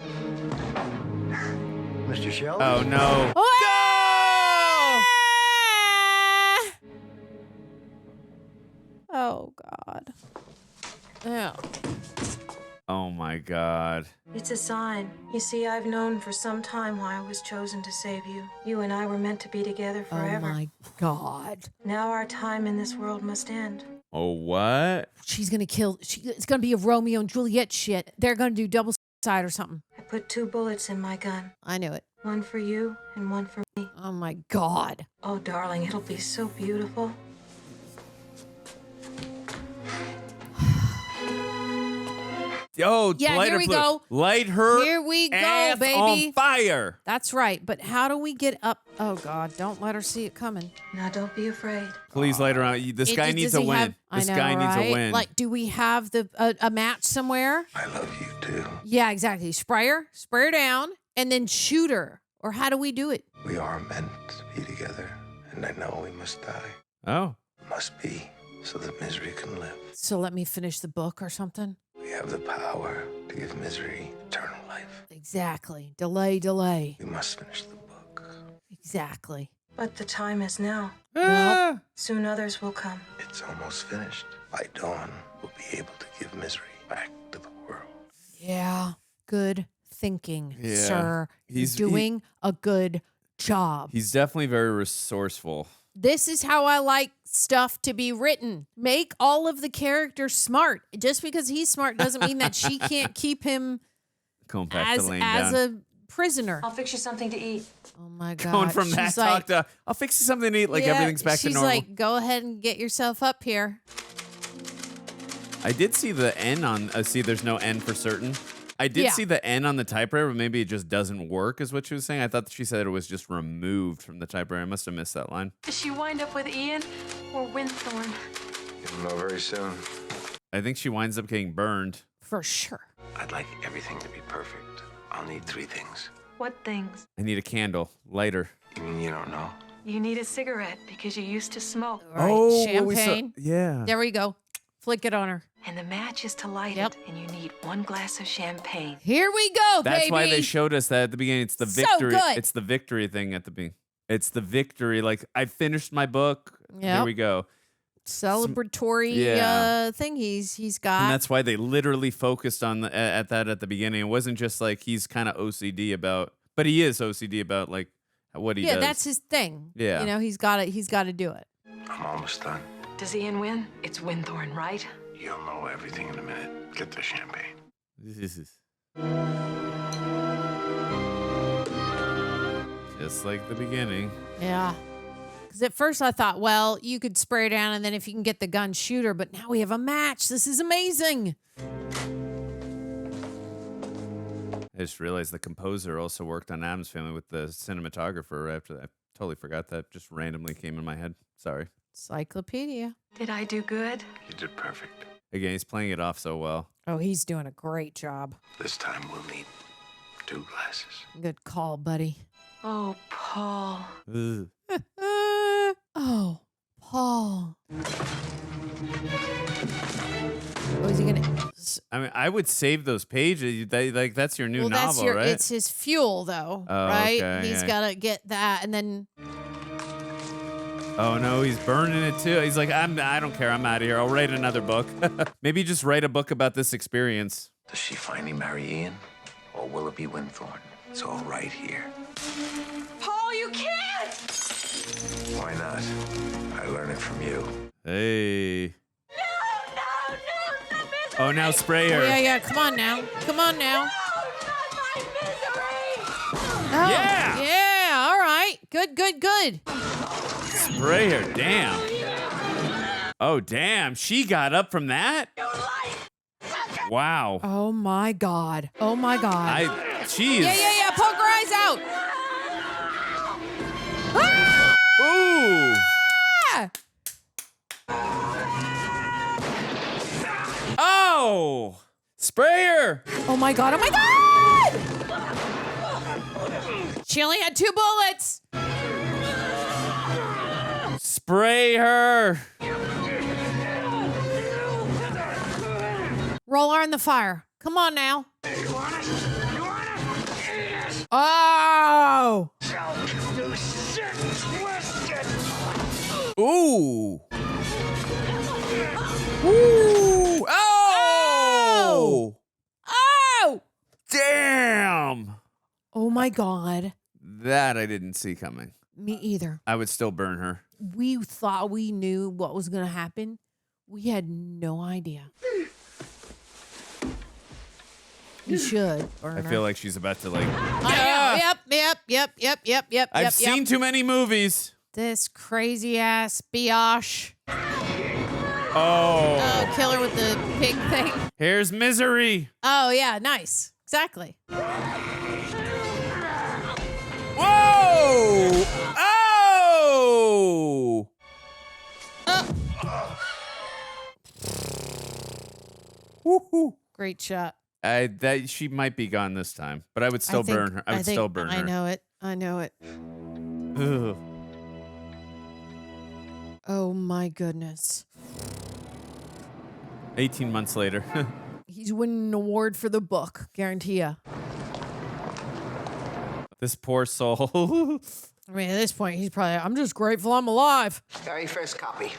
Mr. Sheldon? Oh, no. Oh, God. Yeah. Oh, my God. It's a sign. You see, I've known for some time why I was chosen to save you. You and I were meant to be together forever. Oh, my God. Now our time in this world must end. Oh, what? She's going to kill. It's going to be a Romeo and Juliet shit. They're going to do double side or something. I put 2 bullets in my gun. I knew it. One for you and one for me. Oh, my God. Oh, darling, it'll be so beautiful. Oh, yeah, light here we go. Light her Here we go, ass baby. on fire. That's right. But how do we get up? Oh, God. Don't let her see it coming. Now, don't be afraid. Please light her out. This guy needs a win. This guy needs a win. Like, do we have a match somewhere? I love you too. Yeah, exactly. Spray her down, and then shoot her. Or how do we do it? We are meant to be together, and I know we must die. Oh. Must be, so that misery can live. So let me finish the book or something? We have the power to give misery eternal life. Exactly. Delay. We must finish the book. Exactly. But the time is now. Nope. Soon others will come. It's almost finished. By dawn, we'll be able to give misery back to the world. Yeah. Good thinking, Yeah. sir. He's doing a good job. He's definitely very resourceful. This is how I like stuff to be written. Make all of the characters smart. Just because he's smart doesn't mean that she can't keep him Going back to laying as down. a prisoner. I'll fix you something to eat. Oh my God. Going from She's that like, talk to, I'll fix you something to eat, like yeah, everything's back to she's normal. like, go ahead and get yourself up here. I did see the N on, see, there's no N for certain. I did see the N on the typewriter, but maybe it just doesn't work, is what she was saying. I thought that she said it was just removed from the typewriter. I must have missed that line. Does she wind up with Ian or Winthorne? You'll know very soon. I think she winds up getting burned. For sure. I'd like everything to be perfect. I'll need 3 things. What things? I need a candle, lighter. You mean you don't know? You need a cigarette because you used to smoke. Right. Oh, Champagne. yeah. There we go. Flick it on her. And the match is to light it, and you need 1 glass of champagne. Here we go, That's baby. why they showed us that at the beginning. It's the So victory. good. It's the victory thing at the beginning. It's the victory. Like, I finished my book. Here Yep. we go. Celebratory Yeah. thing he's got. And that's why they literally focused on at that at the beginning. It wasn't just like he's kind of OCD about, but he is OCD about like what he does. Yeah, that's his thing. Yeah. You know, he's got to do it. I'm almost done. Does Ian win? It's Winthorne, right? You'll know everything in a minute. Get the champagne. Just like the beginning. Yeah. Because at first I thought, well, you could spray down and then if you can get the gun, shoot her. But now we have a match. This is amazing. I just realized the composer also worked on Addams Family with the cinematographer after that. I totally forgot that. Just randomly came in my head. Sorry. Encyclopedia. Did I do good? You did perfect. Again, he's playing it off so well. Oh, he's doing a great job. This time we'll need 2 glasses. Good call, buddy. Oh, Paul. Ugh. Oh, Paul. What is he gonna? I mean, I would save those pages. That's your new novel, right? It's his fuel, though, Oh, right? okay, He's yeah. gotta get that, and then Oh no, he's burning it too. He's like, I don't care. I'm out of here. I'll write another book. Maybe just write a book about this experience. Does she finally marry Ian? Or will it be Winthorne? It's all right here. Paul, you can't! Why not? I learned it from you. Hey. Oh, now spray her. yeah. Come on now. Oh, Yeah. Yeah. All right. Good. Spray her. Damn. Oh, damn. She got up from that? Wow. Oh my God. She is. Yeah. Poke her eyes out. Ooh. Oh. Spray her. Oh my God. She only had 2 bullets. Spray her. Roll her in the fire. Come on now. Oh. Ooh. Ooh. Oh. Oh. Damn. Oh my God. That I didn't see coming. Me either. I would still burn her. We thought we knew what was going to happen. We had no idea. You should burn I her. feel like she's about to like. I know. Yep. I've seen too many movies. This crazy ass biatch. Oh. Oh, kill her with the pig thing. Here's Misery. Oh, yeah. Nice. Exactly. Whoa! Oh! Woohoo! Great shot. She might be gone this time, but I would still burn her. I would still burn her. I know it. Ugh. Oh my goodness. 18 months later. He's winning an award for the book, guarantee ya. This poor soul. I mean, at this point, he's probably, I'm just grateful I'm alive. Very first copy.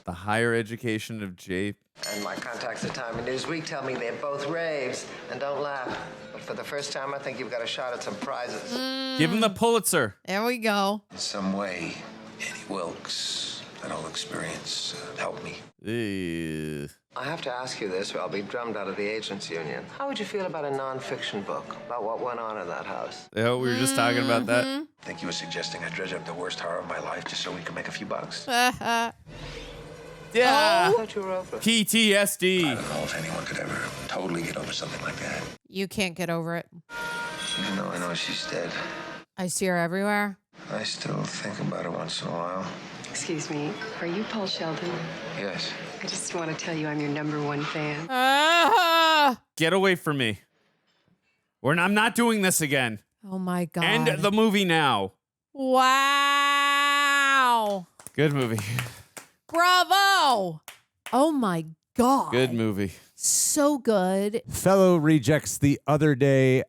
The higher education of Jay. And my contacts at Time and Newsweek tell me they're both raves. And don't laugh, but for the first time, I think you've got a shot at some prizes. Give him the Pulitzer. There we go. In some way, Annie Wilkes, that whole experience helped me. Ew. I have to ask you this, or I'll be drummed out of the agents' union. How would you feel about a non-fiction book about what went on in that house? Yeah, we were just talking about that. I think you were suggesting I dredge up the worst horror of my life just so we can make a few bucks. Yeah. I thought you were over. PTSD. I don't know if anyone could ever totally get over something like that. You can't get over it. Even though I know she's dead, I see her everywhere. I still think about her once in a while. Excuse me, are you Paul Sheldon? Yes. I just want to tell you I'm your #1 fan. Get away from me. I'm not doing this again. Oh my God. End the movie now. Wow. Good movie. Bravo. Oh my God. Good movie. So good. Fellow rejects, the other day,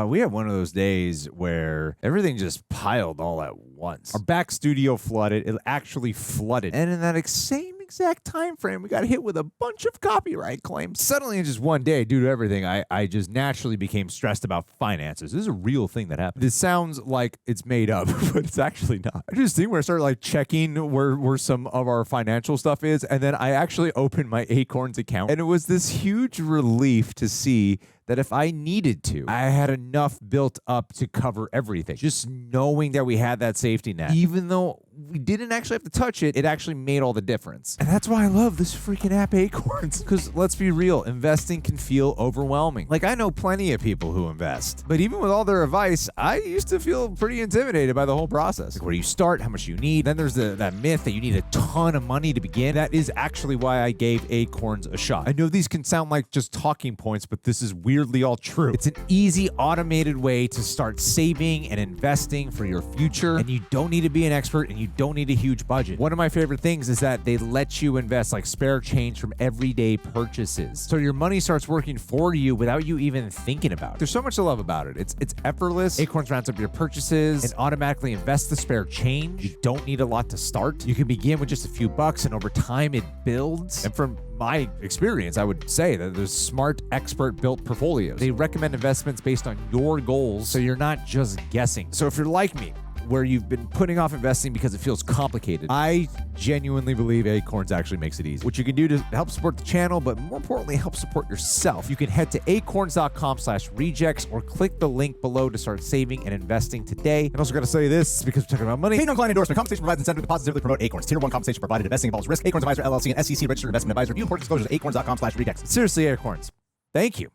we had one of those days where everything just piled all at once. Our back studio flooded. It actually flooded. And in that same exact time frame, we got hit with a bunch of copyright claims. Suddenly, in just one day, due to everything, I just naturally became stressed about finances. This is a real thing that happened. This sounds like it's made up, but it's actually not. I just think where I started like checking where some of our financial stuff is, and then I actually opened my Acorns account, and it was this huge relief to see that if I needed to, I had enough built up to cover everything. Just knowing that we had that safety net, even though we didn't actually have to touch it, it actually made all the difference. And that's why I love this freaking app Acorns. Because let's be real, investing can feel overwhelming. Like, I know plenty of people who invest, but even with all their advice, I used to feel pretty intimidated by the whole process. Like, where do you start, how much you need? Then there's that myth that you need a ton of money to begin. That is actually why I gave Acorns a shot. I know these can sound like just talking points, but this is weirdly all true. It's an easy, automated way to start saving and investing for your future, and you don't need to be an expert, and you don't need a huge budget. One of my favorite things is that they let you invest like spare change from everyday purchases. So your money starts working for you without you even thinking about it. There's so much to love about it. It's effortless. Acorns rounds up your purchases and automatically invests the spare change. You don't need a lot to start. You can begin with just a few bucks, and over time it builds. And from my experience, I would say that there's smart, expert-built portfolios. They recommend investments based on your goals, so you're not just guessing. So if you're like me, where you've been putting off investing because it feels complicated, I genuinely believe Acorns actually makes it easy. What you can do to help support the channel, but more importantly, help support yourself, you can head to acorns.com/rejects or click the link below to start saving and investing today. And also got to say this because we're talking about money. Paid non-client endorsement. Compensation provides incentive to positively promote Acorns. Tier 1 compensation provided. Investing involves risk. Acorns Advisor LLC and SEC registered investment advisor. View important disclosures at acorns.com/rejects. Seriously, Acorns. Thank you.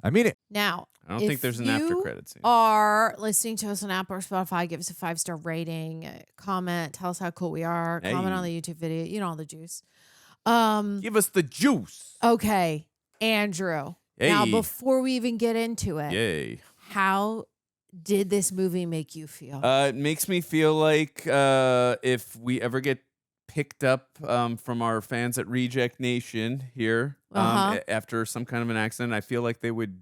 I mean it. Now, I don't think there's an after credit scene. Are listening to us on Apple or Spotify, give us a 5-star rating, comment, tell us how cool we are, comment on the YouTube video, you know, all the juice. Give us the juice. Okay, Andrew. Now, before we even get into it, how did this movie make you feel? It makes me feel like if we ever get picked up from our fans at Reject Nation here after some kind of an accident, I feel like they would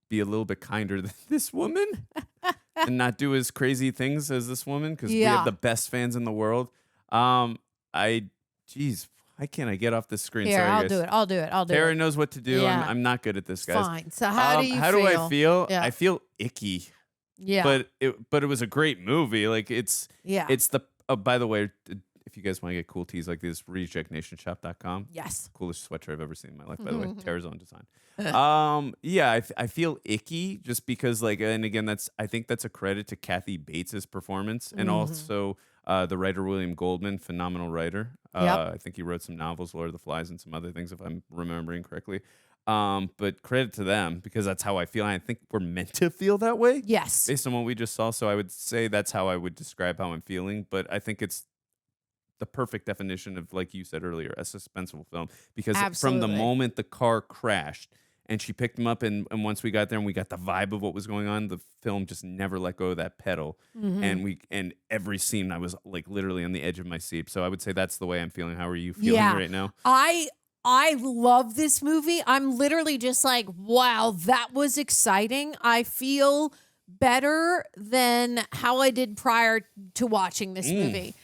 be a little bit kinder than this woman and not do as crazy things as this woman, because we have the best fans in the world. Geez, why can't I get off this screen? Here, Sorry, I'll guys. do it. I'll do it. I'll do Tara it. knows what to do. Yeah. I'm not good at this, guys. Fine. So how do you how feel? do I feel? Yeah. I feel icky. Yeah. But it was a great movie. Like it's the by the way, if you guys want to get cool tees like this, rejectnationshop.com. Yes. Coolest sweatshirt I've ever seen in my life, by the way. Tara's own design. I feel icky just because, like, and again, I think that's a credit to Kathy Bates's performance and also the writer William Goldman, phenomenal writer. I think he wrote some novels, Lord of the Flies, and some other things, if I'm remembering correctly. But credit to them, because that's how I feel. And I think we're meant to feel that way. Yes. Based on what we just saw. So I would say that's how I would describe how I'm feeling. But I think it's the perfect definition of, like you said earlier, a suspenseful film. Because from the moment the car crashed and she picked him up, and once we got there and we got the vibe of what was going on, the film just never let go of that pedal. And every scene I was like literally on the edge of my seat. So I would say that's the way I'm feeling. How are you feeling right now? I love this movie. I'm literally just like, wow, that was exciting. I feel better than how I did prior to watching this movie.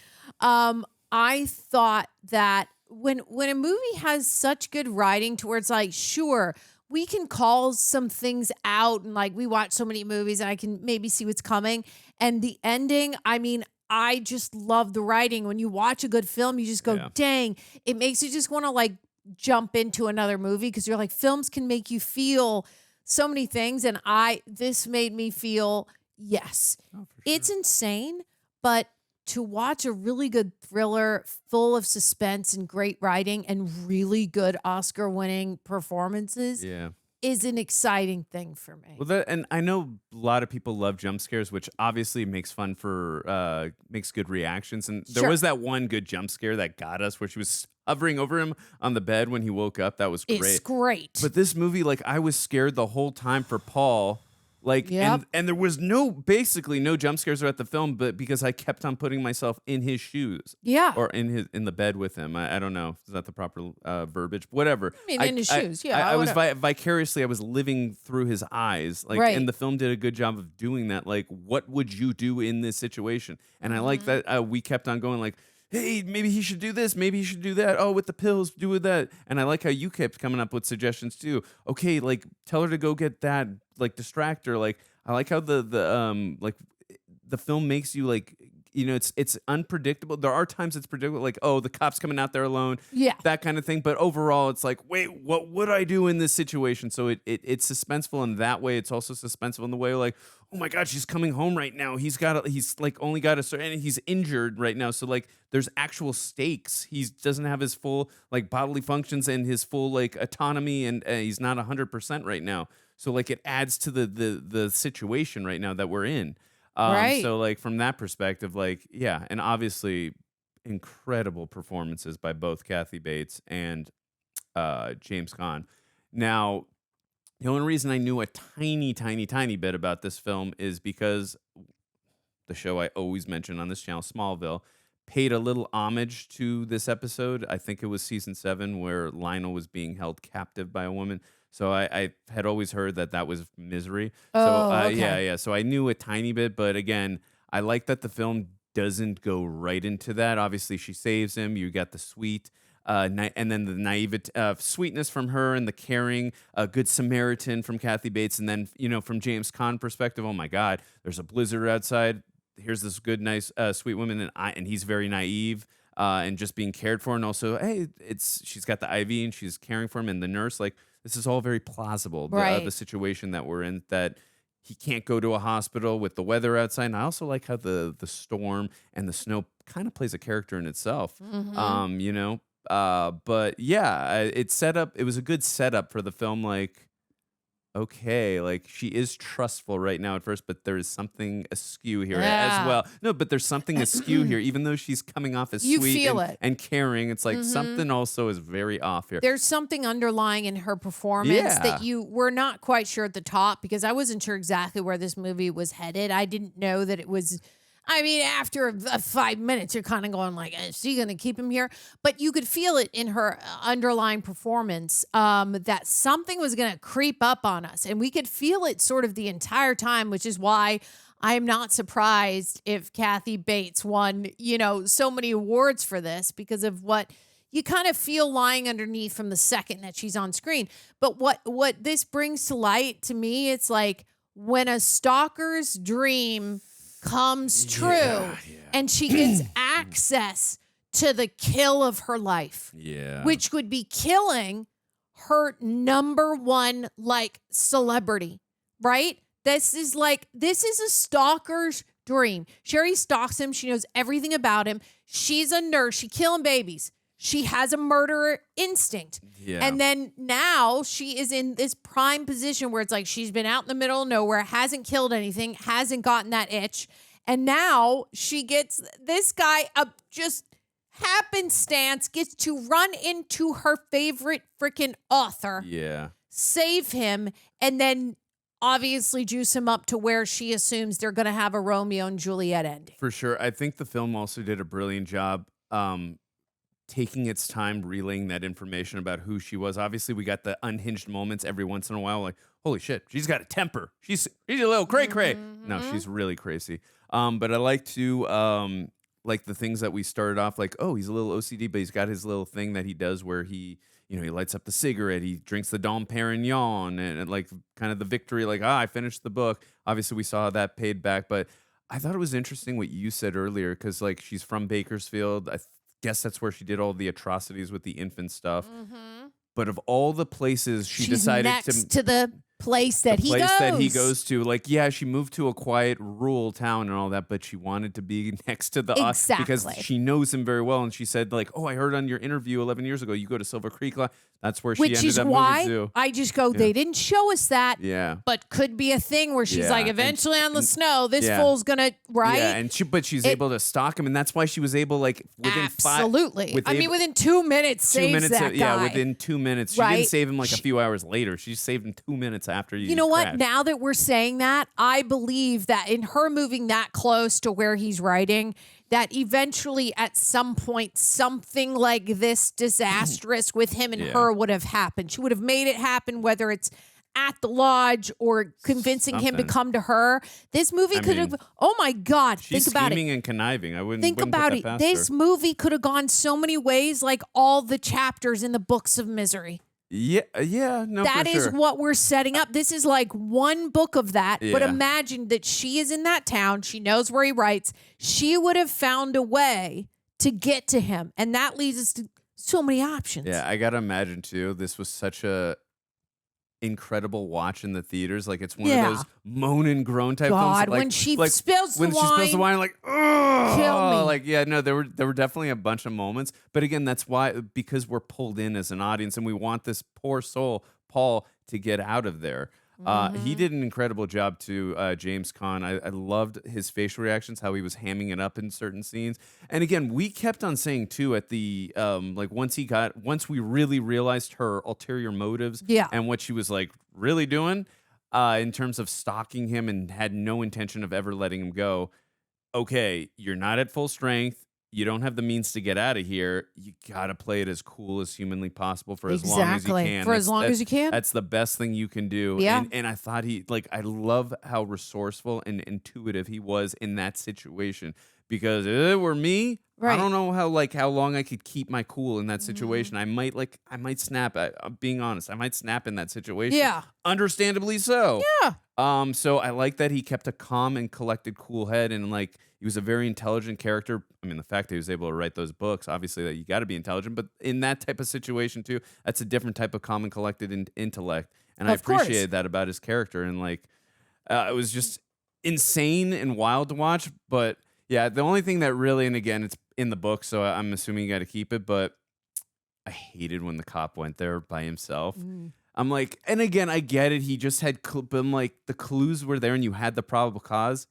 I thought that when a movie has such good writing towards, like, sure, we can call some things out, and like we watch so many movies and I can maybe see what's coming. And the ending, I mean, I just love the writing. When you watch a good film, you just go, dang, it makes you just want to like jump into another movie, because you're like, films can make you feel so many things. And this made me feel, yes, it's insane, but to watch a really good thriller full of suspense and great writing and really good Oscar-winning performances is an exciting thing for me. Well, and I know a lot of people love jump scares, which obviously makes good reactions. And there was that one good jump scare that got us, where she was hovering over him on the bed when he woke up. That was great. It's great. But this movie, like, I was scared the whole time for Paul. Like, and there was basically no jump scares throughout the film, but because I kept on putting myself in his shoes. Yeah. Or in the bed with him. I don't know. Is that the proper verbiage? Whatever. I mean, in his shoes. Yeah. I was vicariously, I was living through his eyes. Like, and the film did a good job of doing that. Like, what would you do in this situation? And I like that we kept on going, like, hey, maybe he should do this, maybe he should do that. Oh, with the pills, do with that. And I like how you kept coming up with suggestions too. Okay, like tell her to go get that, like distract her. Like I like how the film makes you like, you know, it's unpredictable. There are times it's predictable, like, oh, the cop's coming out there alone, that kind of thing. But overall, it's like, wait, what would I do in this situation? So it's suspenseful in that way. It's also suspenseful in the way, like, oh my God, she's coming home right now. He's like only got a certain, and he's injured right now. So like, there's actual stakes. He doesn't have his full like bodily functions and his full like autonomy, and he's not 100% right now. So like, it adds to the situation right now that we're in. Right. So like from that perspective, like, yeah. And obviously incredible performances by both Kathy Bates and James Caan. Now, the only reason I knew a tiny bit about this film is because the show I always mention on this channel, Smallville, paid a little homage to this episode. I think it was season 7 where Lionel was being held captive by a woman. So I had always heard that was Misery. Okay. Yeah. So I knew a tiny bit, but again, I like that the film doesn't go right into that. Obviously, she saves him. You got the sweet, and then the naive sweetness from her, and the caring, good Samaritan from Kathy Bates, and then from James Caan perspective, oh my God, there's a blizzard outside. Here's this good, nice, sweet woman, and he's very naive. And just being cared for, and also, hey, she's got the IV and she's caring for him, and the nurse, like, this is all very plausible. The situation that we're in, that he can't go to a hospital with the weather outside. And I also like how the storm and the snow kind of plays a character in itself. Mm-hmm. But yeah, it was a good setup for the film. Like, okay, like she is trustful right now at first, but there is something askew here as well. No, but there's something askew here, even though she's coming off as You sweet feel and, it. and caring. It's like something also is very off here. There's something underlying in her performance that you were not quite sure at the top, because I wasn't sure exactly where this movie was headed. I didn't know that it was. I mean, after 5 minutes, you're kind of going like, is she going to keep him here? But you could feel it in her underlying performance that something was going to creep up on us. And we could feel it sort of the entire time, which is why I'm not surprised if Kathy Bates won, so many awards for this, because of what you kind of feel lying underneath from the second that she's on screen. But what this brings to light to me, it's like when a stalker's dream comes true and she gets access to the kill of her life, which would be killing her number one celebrity, right? This is a stalker's dream. Sherry stalks him. She knows everything about him. She's a nurse. She killing babies. She has a murderer instinct. And then now she is in this prime position where it's like she's been out in the middle of nowhere, hasn't killed anything, hasn't gotten that itch. And now she gets this guy up, just happenstance, gets to run into her favorite freaking author. Save him, and then obviously juice him up to where she assumes they're going to have a Romeo and Juliet ending. For sure. I think the film also did a brilliant job taking its time relaying that information about who she was. Obviously, we got the unhinged moments every once in a while, like, holy shit, she's got a temper. She's a little cray-cray. No, she's really crazy. But I like to, like the things that we started off, like, oh, he's a little OCD, but he's got his little thing that he does where he lights up the cigarette, he drinks the Dom Perignon, and like kind of the victory, like, I finished the book. Obviously, we saw that paid back, but I thought it was interesting what you said earlier, because like she's from Bakersfield. I guess that's where she did all the atrocities with the infant stuff. But of all the places she's decided next to the place that he goes to, like, yeah, she moved to a quiet rural town and all that, but she wanted to be next to the because she knows him very well. And she said, like, oh, I heard on your interview 11 years ago you go to Silver Creek. That's where she ended up moving to. I just go, they didn't show us that. But could be a thing where she's like, eventually on the snow, this fool's gonna, right? Yeah, but she's able to stalk him, and that's why she was able, like, within within 2 minutes, saves that guy. Yeah, within 2 minutes. She didn't save him like a few hours later. She saved him 2 minutes after you know what? Now that we're saying that, I believe that in her moving that close to where he's writing, that eventually at some point something like this disastrous with him and her would have happened. She would have made it happen, whether it's at the lodge or convincing him to Something. come to her. This movie I could have, mean, oh my God, She's think about scheming it. and conniving. I wouldn't Think wouldn't about put it. that past This her. movie could have gone so many ways, like all the chapters in the books of misery. Yeah, no, That for is sure. what we're setting up. This is like one book of that. But Yeah. imagine that she is in that town. She knows where he writes. She would have found a way to get to him. And that leads us to so many options. Yeah, I gotta imagine too. This was such a incredible watch in the theaters. Like it's one Yeah. of those moan and groan type God, films. Like, when she like, spills the when she spills the wine, wine, like oh, kill me. like yeah, no, there were definitely a bunch of moments. But again, that's why because we're pulled in as an audience and we want this poor soul Paul to get out of there. He did an incredible job to James Caan. I loved his facial reactions, how he was hamming it up in certain scenes. And again, we kept on saying too at the like once we really realized her ulterior motives and what she was like really doing in terms of stalking him and had no intention of ever letting him go. Okay, you're not at full strength. You don't have the means to get out of here. You got to play it as cool as humanly possible for as long as you can. For as long as you can. That's the best thing you can do. Yeah. And I thought I love how resourceful and intuitive he was in that situation. Because if it were me, I don't know how long I could keep my cool in that situation. I might snap. I'm being honest. I might snap in that situation. Yeah. Understandably so. Yeah. So I like that he kept a calm and collected, cool head, and like he was a very intelligent character. I mean, the fact that he was able to write those books, obviously, that you got to be intelligent, but in that type of situation too, that's a different type of calm and collected intellect, and I appreciated that about his character. And like, it was just insane and wild to watch. But yeah, the only thing that really, and again, it's in the book, so I'm assuming you got to keep it, but I hated when the cop went there by himself. I'm like, and again, I get it. He just had, but I'm like, the clues were there and you had the probable cause.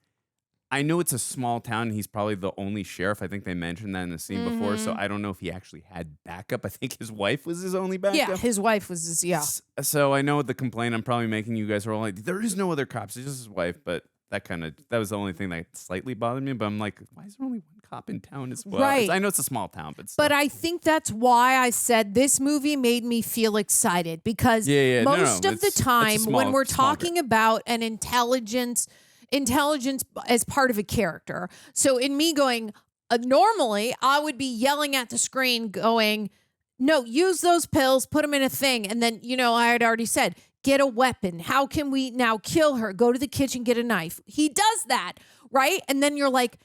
I know it's a small town. And he's probably the only sheriff. I think they mentioned that in the scene before. So I don't know if he actually had backup. I think his wife was his only backup. Yeah, his wife was his, So I know the complaint I'm probably making you guys are all like, there is no other cops. It's just his wife. But that was the only thing that slightly bothered me. But I'm like, why is there only one cop in town as well? Right. I know it's a small town, but still. But I think that's why I said this movie made me feel excited because most of the time when we're talking about an intelligence as part of a character. So in me going, normally I would be yelling at the screen going, no, use those pills, put them in a thing. And then, I had already said, get a weapon. How can we now kill her? Go to the kitchen, get a knife. He does that, right? And then you're like,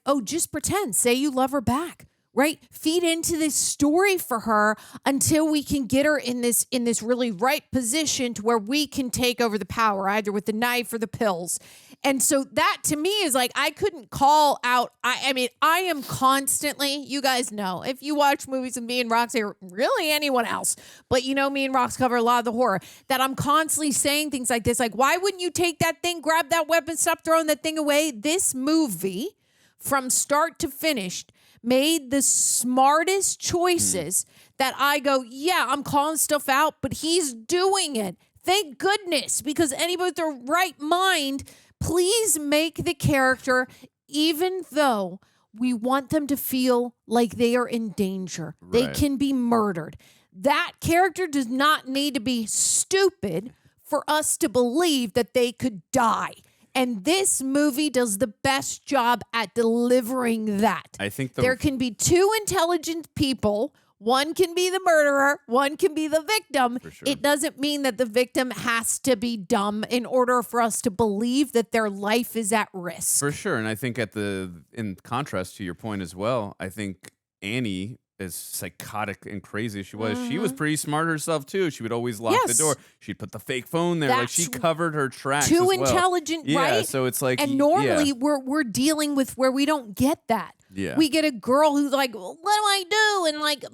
oh, just pretend. Say you love her back, right? Feed into this story for her until we can get her in this really right position to where we can take over the power, either with the knife or the pills. And so that to me is like, I couldn't call out. I mean, I am constantly, you guys know, if you watch movies with me and Roxy or really anyone else, but me and Rox cover a lot of the horror, that I'm constantly saying things like this, like, why wouldn't you take that thing, grab that weapon, stop throwing that thing away? This movie, from start to finish, made the smartest choices that I go, yeah, I'm calling stuff out, but he's doing it. Thank goodness, because anybody with their right mind, please make the character, even though we want them to feel like they are in danger. Right. They can be murdered. That character does not need to be stupid for us to believe that they could die. And this movie does the best job at delivering that. I think there can be two intelligent people. One can be the murderer. One can be the victim. Sure. It doesn't mean that the victim has to be dumb in order for us to believe that their life is at risk. For sure. And I think in contrast to your point as well, I think Annie, as psychotic and crazy as she was pretty smart herself too. She would always lock the door. She'd put the fake phone there. Like she covered her tracks. Too as well. intelligent, right? Yeah, so it's like, and normally we're dealing with where we don't get that. Yeah. We get a girl who's like, what do I do? And like,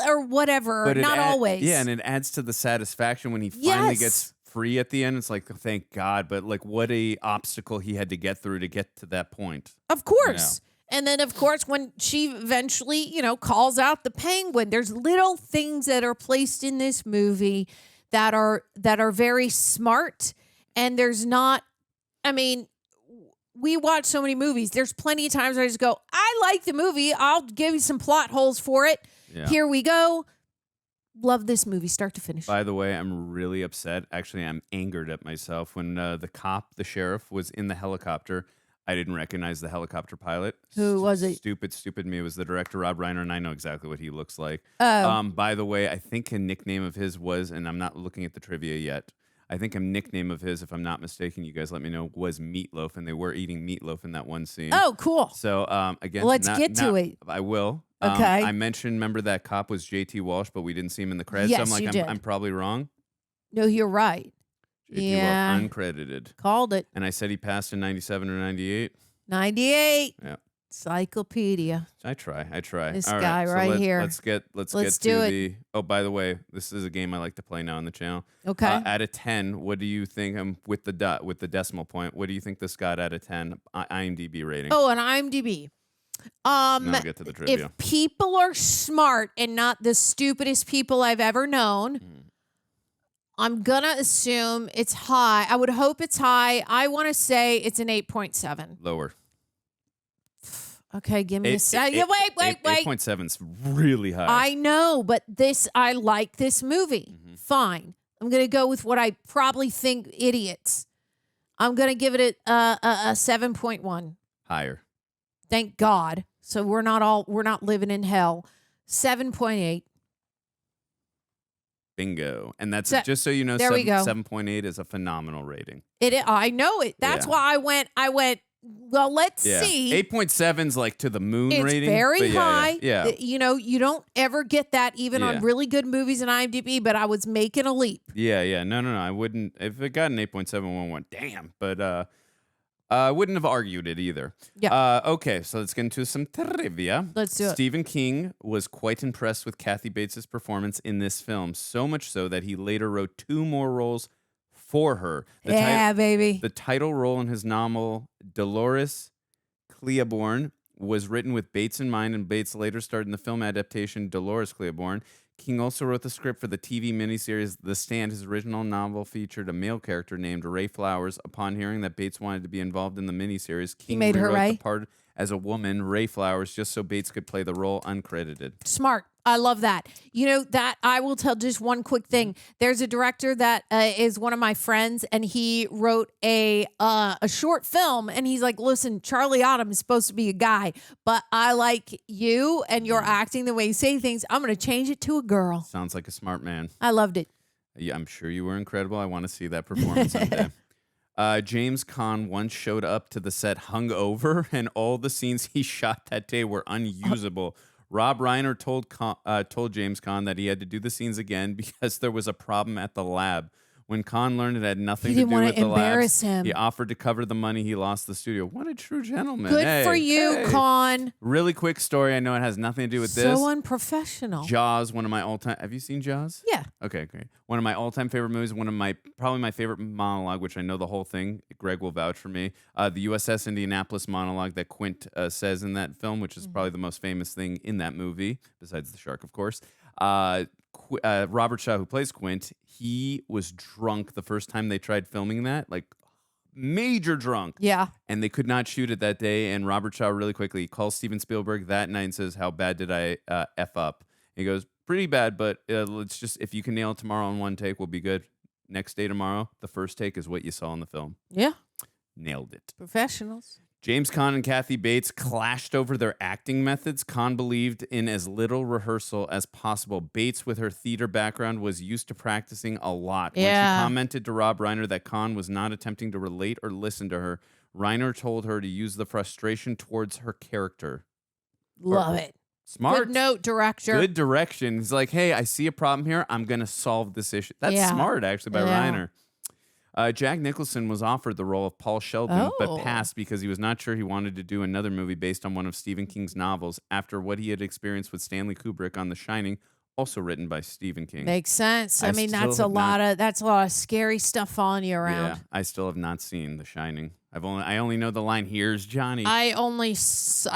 or whatever. But not always. Yeah, and it adds to the satisfaction when he finally gets free at the end. It's like, thank God. But like, what a obstacle he had to get through to get to that point. Of course. And then, of course, when she eventually, calls out the penguin, there's little things that are placed in this movie that are very smart. And there's not, we watch so many movies. There's plenty of times where I just go, I like the movie. I'll give you some plot holes for it. Yeah. Here we go. Love this movie, start to finish. By the way, I'm really upset. Actually, I'm angered at myself. When the sheriff, was in the helicopter, I didn't recognize the helicopter pilot. Who was it? Stupid me. It was the director, Rob Reiner, and I know exactly what he looks like. Oh. By the way, I think a nickname of his was, and I'm not looking at the trivia yet, I think a nickname of his, if I'm not mistaken, you guys let me know, was Meatloaf, and they were eating meatloaf in that one scene. Oh, cool. So, again, Let's get to it. I will. Okay. I mentioned, remember that cop was J.T. Walsh, but we didn't see him in the credits. Yes, so I'm like, you did. I'm probably wrong. No, you're right. J.T. Yeah. Walsh, uncredited. Called it. And I said he passed in 97 or 98. 98. Yeah. Cyclopedia. I try. This All guy so right here. Let's get Let's to do it. the. Oh, by the way, this is a game I like to play now on the channel. Okay. Out of 10, what do you think? With the decimal point. What do you think this got out of 10? IMDb rating. Oh, an IMDb. Now we'll get to the trivia. If people are smart and not the stupidest people I've ever known, I'm gonna assume it's high. I would hope it's high. I want to say it's an 8.7. Lower. Okay, give me a second. Wait. 8.7 is really high. I know, but I like this movie. Fine. I'm going to go with what I probably think idiots. I'm going to give it a 7.1. Higher. Thank God. So we're not living in hell. 7.8. Bingo. And that's just so you know, there we go. 7.8 is a phenomenal rating. I know it. That's why I went, well, let's see. 8.7's like to the moon It's rating. very high. Yeah. You know, you don't ever get that even on really good movies in IMDb, but I was making a leap. Yeah. No. I wouldn't. If it got an 8.7, I went, damn. But I wouldn't have argued it either. Yeah. Okay, so let's get into some trivia. Let's do it. Stephen King was quite impressed with Kathy Bates' performance in this film, so much so that he later wrote 2 more roles for her. Baby. The title role in his novel, Dolores Claiborne, was written with Bates in mind, and Bates later starred in the film adaptation Dolores Claiborne. King also wrote the script for the TV miniseries The Stand. His original novel featured a male character named Ray Flowers. Upon hearing that Bates wanted to be involved in the miniseries, King made her rewrote Ray? the part as a woman, Ray Flowers, just so Bates could play the role uncredited. Smart. I love that. You know, that I will tell just one quick thing. There's a director that is one of my friends, and he wrote a short film, and he's like, listen, Charlie Autumn is supposed to be a guy, but I like you and your acting, the way you say things. I'm going to change it to a girl. Sounds like a smart man. I loved it. Yeah, I'm sure you were incredible. I want to see that performance someday. James Caan once showed up to the set hungover, and all the scenes he shot that day were unusable. Rob Reiner told James Caan that he had to do the scenes again because there was a problem at the lab. When Caan learned it had nothing to do with the labs, he offered to cover the money he lost the studio. What a true gentleman. Good for you, Caan. Really quick story. I know it has nothing to do with this. So unprofessional. Jaws, one of my all-time... Have you seen Jaws? Yeah. Okay, great. One of my all-time favorite movies, probably my favorite monologue, which I know the whole thing. Greg will vouch for me. The USS Indianapolis monologue that Quint says in that film, which is probably the most famous thing in that movie, besides the shark, of course. Robert Shaw, who plays Quint, he was drunk the first time they tried filming that, like major drunk. Yeah. And they could not shoot it that day. And Robert Shaw really quickly calls Steven Spielberg that night and says, how bad did I F up? And he goes, pretty bad, but let's just, if you can nail it tomorrow on one take, we'll be good. Next day tomorrow, the first take is what you saw in the film. Yeah. Nailed it. Professionals. James Caan and Kathy Bates clashed over their acting methods. Caan believed in as little rehearsal as possible. Bates, with her theater background, was used to practicing a lot. When she commented to Rob Reiner that Caan was not attempting to relate or listen to her, Reiner told her to use the frustration towards her character. Love it. Smart. Good note, director. Good direction. He's like, hey, I see a problem here. I'm going to solve this issue. That's smart, actually, by Reiner. Jack Nicholson was offered the role of Paul Sheldon, but passed because he was not sure he wanted to do another movie based on one of Stephen King's novels after what he had experienced with Stanley Kubrick on The Shining, also written by Stephen King. Makes sense. I mean, that's a lot of scary stuff following you around. Yeah, I still have not seen The Shining. I only know the line, "Here's Johnny." I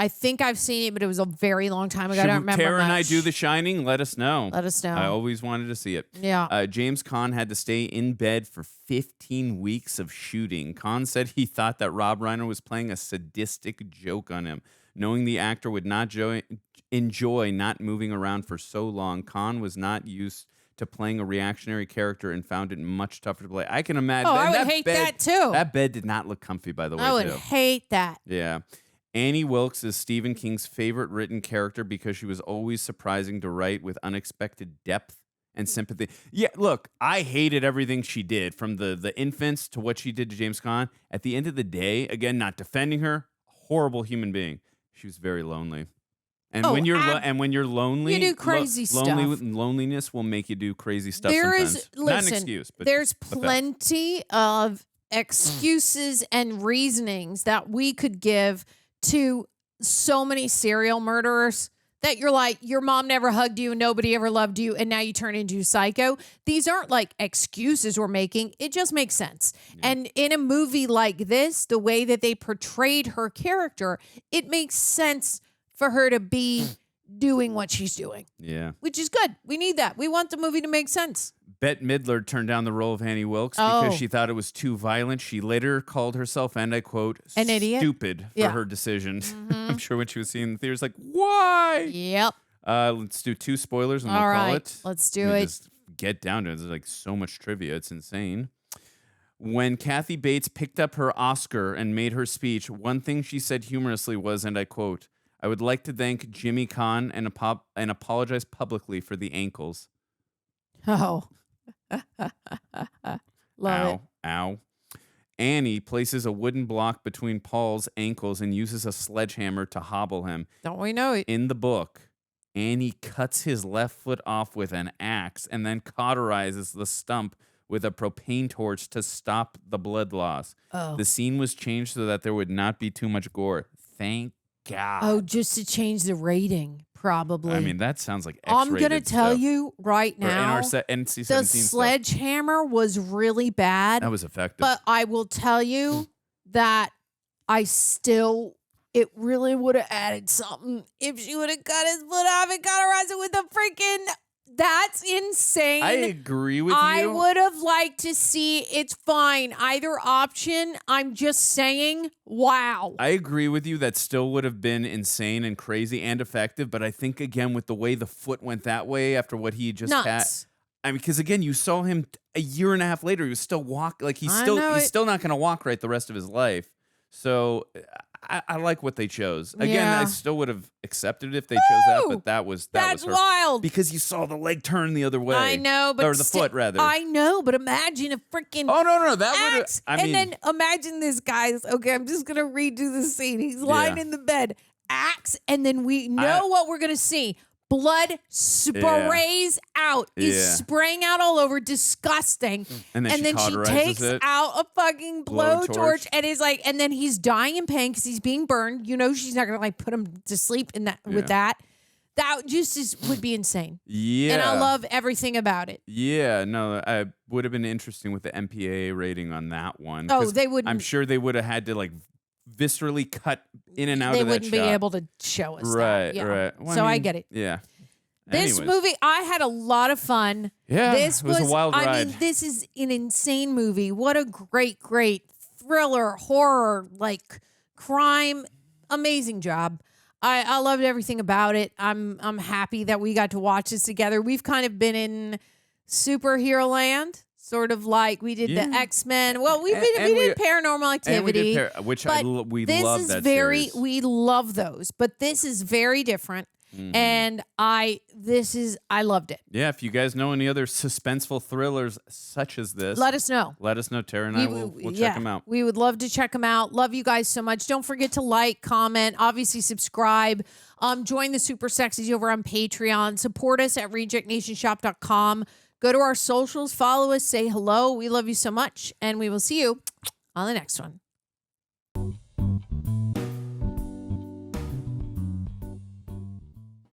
think I've seen it, but it was a very long time ago. I don't remember Tara much. and I do The Shining? Let us know. Let us know. I always wanted to see it. Yeah. James Caan had to stay in bed for 15 weeks of shooting. Caan said he thought that Rob Reiner was playing a sadistic joke on him. Knowing the actor would not enjoy not moving around for so long, Caan was not used to playing a reactionary character and found it much tougher to play. I can imagine. Oh, I would hate that too. That bed did not look comfy, by the way, I would too. hate that. Yeah. Annie Wilkes is Stephen King's favorite written character because she was always surprising to write with unexpected depth and sympathy. Yeah, look, I hated everything she did, from the infants to what she did to James Caan. At the end of the day, again, not defending her, horrible human being. She was very lonely. And when you're lonely, you do crazy stuff. Loneliness will make you do crazy stuff. Listen, not an excuse, but there's plenty of excuses and reasonings that we could give to so many serial murderers that you're like, your mom never hugged you and nobody ever loved you, and now you turn into a psycho. These aren't like excuses we're making. It just makes sense. Yeah. And in a movie like this, the way that they portrayed her character, it makes sense for her to be doing what she's doing. Yeah. Which is good. We need that. We want the movie to make sense. Bette Midler turned down the role of Annie Wilkes because she thought it was too violent. She later called herself, and I quote, an idiot, stupid for her decision. I'm sure when she was seeing the theaters, like, why? Yep. Let's do 2 spoilers and we'll call it. Let's do it. Just get down to it. There's like so much trivia. It's insane. When Kathy Bates picked up her Oscar and made her speech, one thing she said humorously was, and I quote, "I would like to thank Jimmy Caan and apologize publicly for the ankles." Oh. Love it. Ow. Annie places a wooden block between Paul's ankles and uses a sledgehammer to hobble him. Don't we know it? In the book, Annie cuts his left foot off with an axe and then cauterizes the stump with a propane torch to stop the blood loss. Oh. The scene was changed so that there would not be too much gore. Thank God. Oh, just to change the rating, probably. I mean, that sounds like X-rated I'm going to tell stuff. you right now, in our NC-17 the sledgehammer was really bad. That was effective. But I will tell you that it really would have added something if she would have cut his foot off and cauterized it with a freaking... That's insane. I agree with you. I would have liked to see, it's fine. Either option, I'm just saying, wow. I agree with you. That still would have been insane and crazy and effective. But I think, again, with the way the foot went that way after what he just had. I mean, because, again, you saw him a year and a half later. He was still walking. Like, he's still not going to walk right the rest of his life. So I like what they chose. Again, I still would have accepted it if they chose that, but that's wild. Because you saw the leg turn the other way. I know, but or the foot rather. I know, but imagine a freaking that would axe. And then imagine this guy's okay. I'm just gonna redo the scene. He's lying in the bed, axe, and then we know what we're gonna see. Blood sprays out. He's spraying out all over. Disgusting. And then she takes out a fucking blowtorch and is like, and then he's dying in pain because he's being burned. You know, she's not gonna like put him to sleep in that with that. That just would be insane. Yeah. And I love everything about it. Yeah, no, it would have been interesting with the MPAA rating on that one. Oh, they wouldn't. I'm sure they would have had to like viscerally cut in and out of that shot. They wouldn't be able to show us that. Yeah. Right. Well, so I get it. Yeah. This movie, I had a lot of fun. Yeah, this it was a wild ride. I mean, this is an insane movie. What a great thriller, horror, like crime. Amazing job. I loved everything about it. I'm happy that we got to watch this together. We've kind of been in superhero land. Sort of like we did the X-Men. Well, we did Paranormal Activity, which we love that series. We love those, but this is very different. And I loved it. Yeah, if you guys know any other suspenseful thrillers such as this, let us know. Let us know. Tara and I will check them out. We would love to check them out. Love you guys so much. Don't forget to like, comment, obviously subscribe. Join the Super Sexies over on Patreon. Support us at rejectnationshop.com. Go to our socials, follow us, say hello. We love you so much, and we will see you on the next one.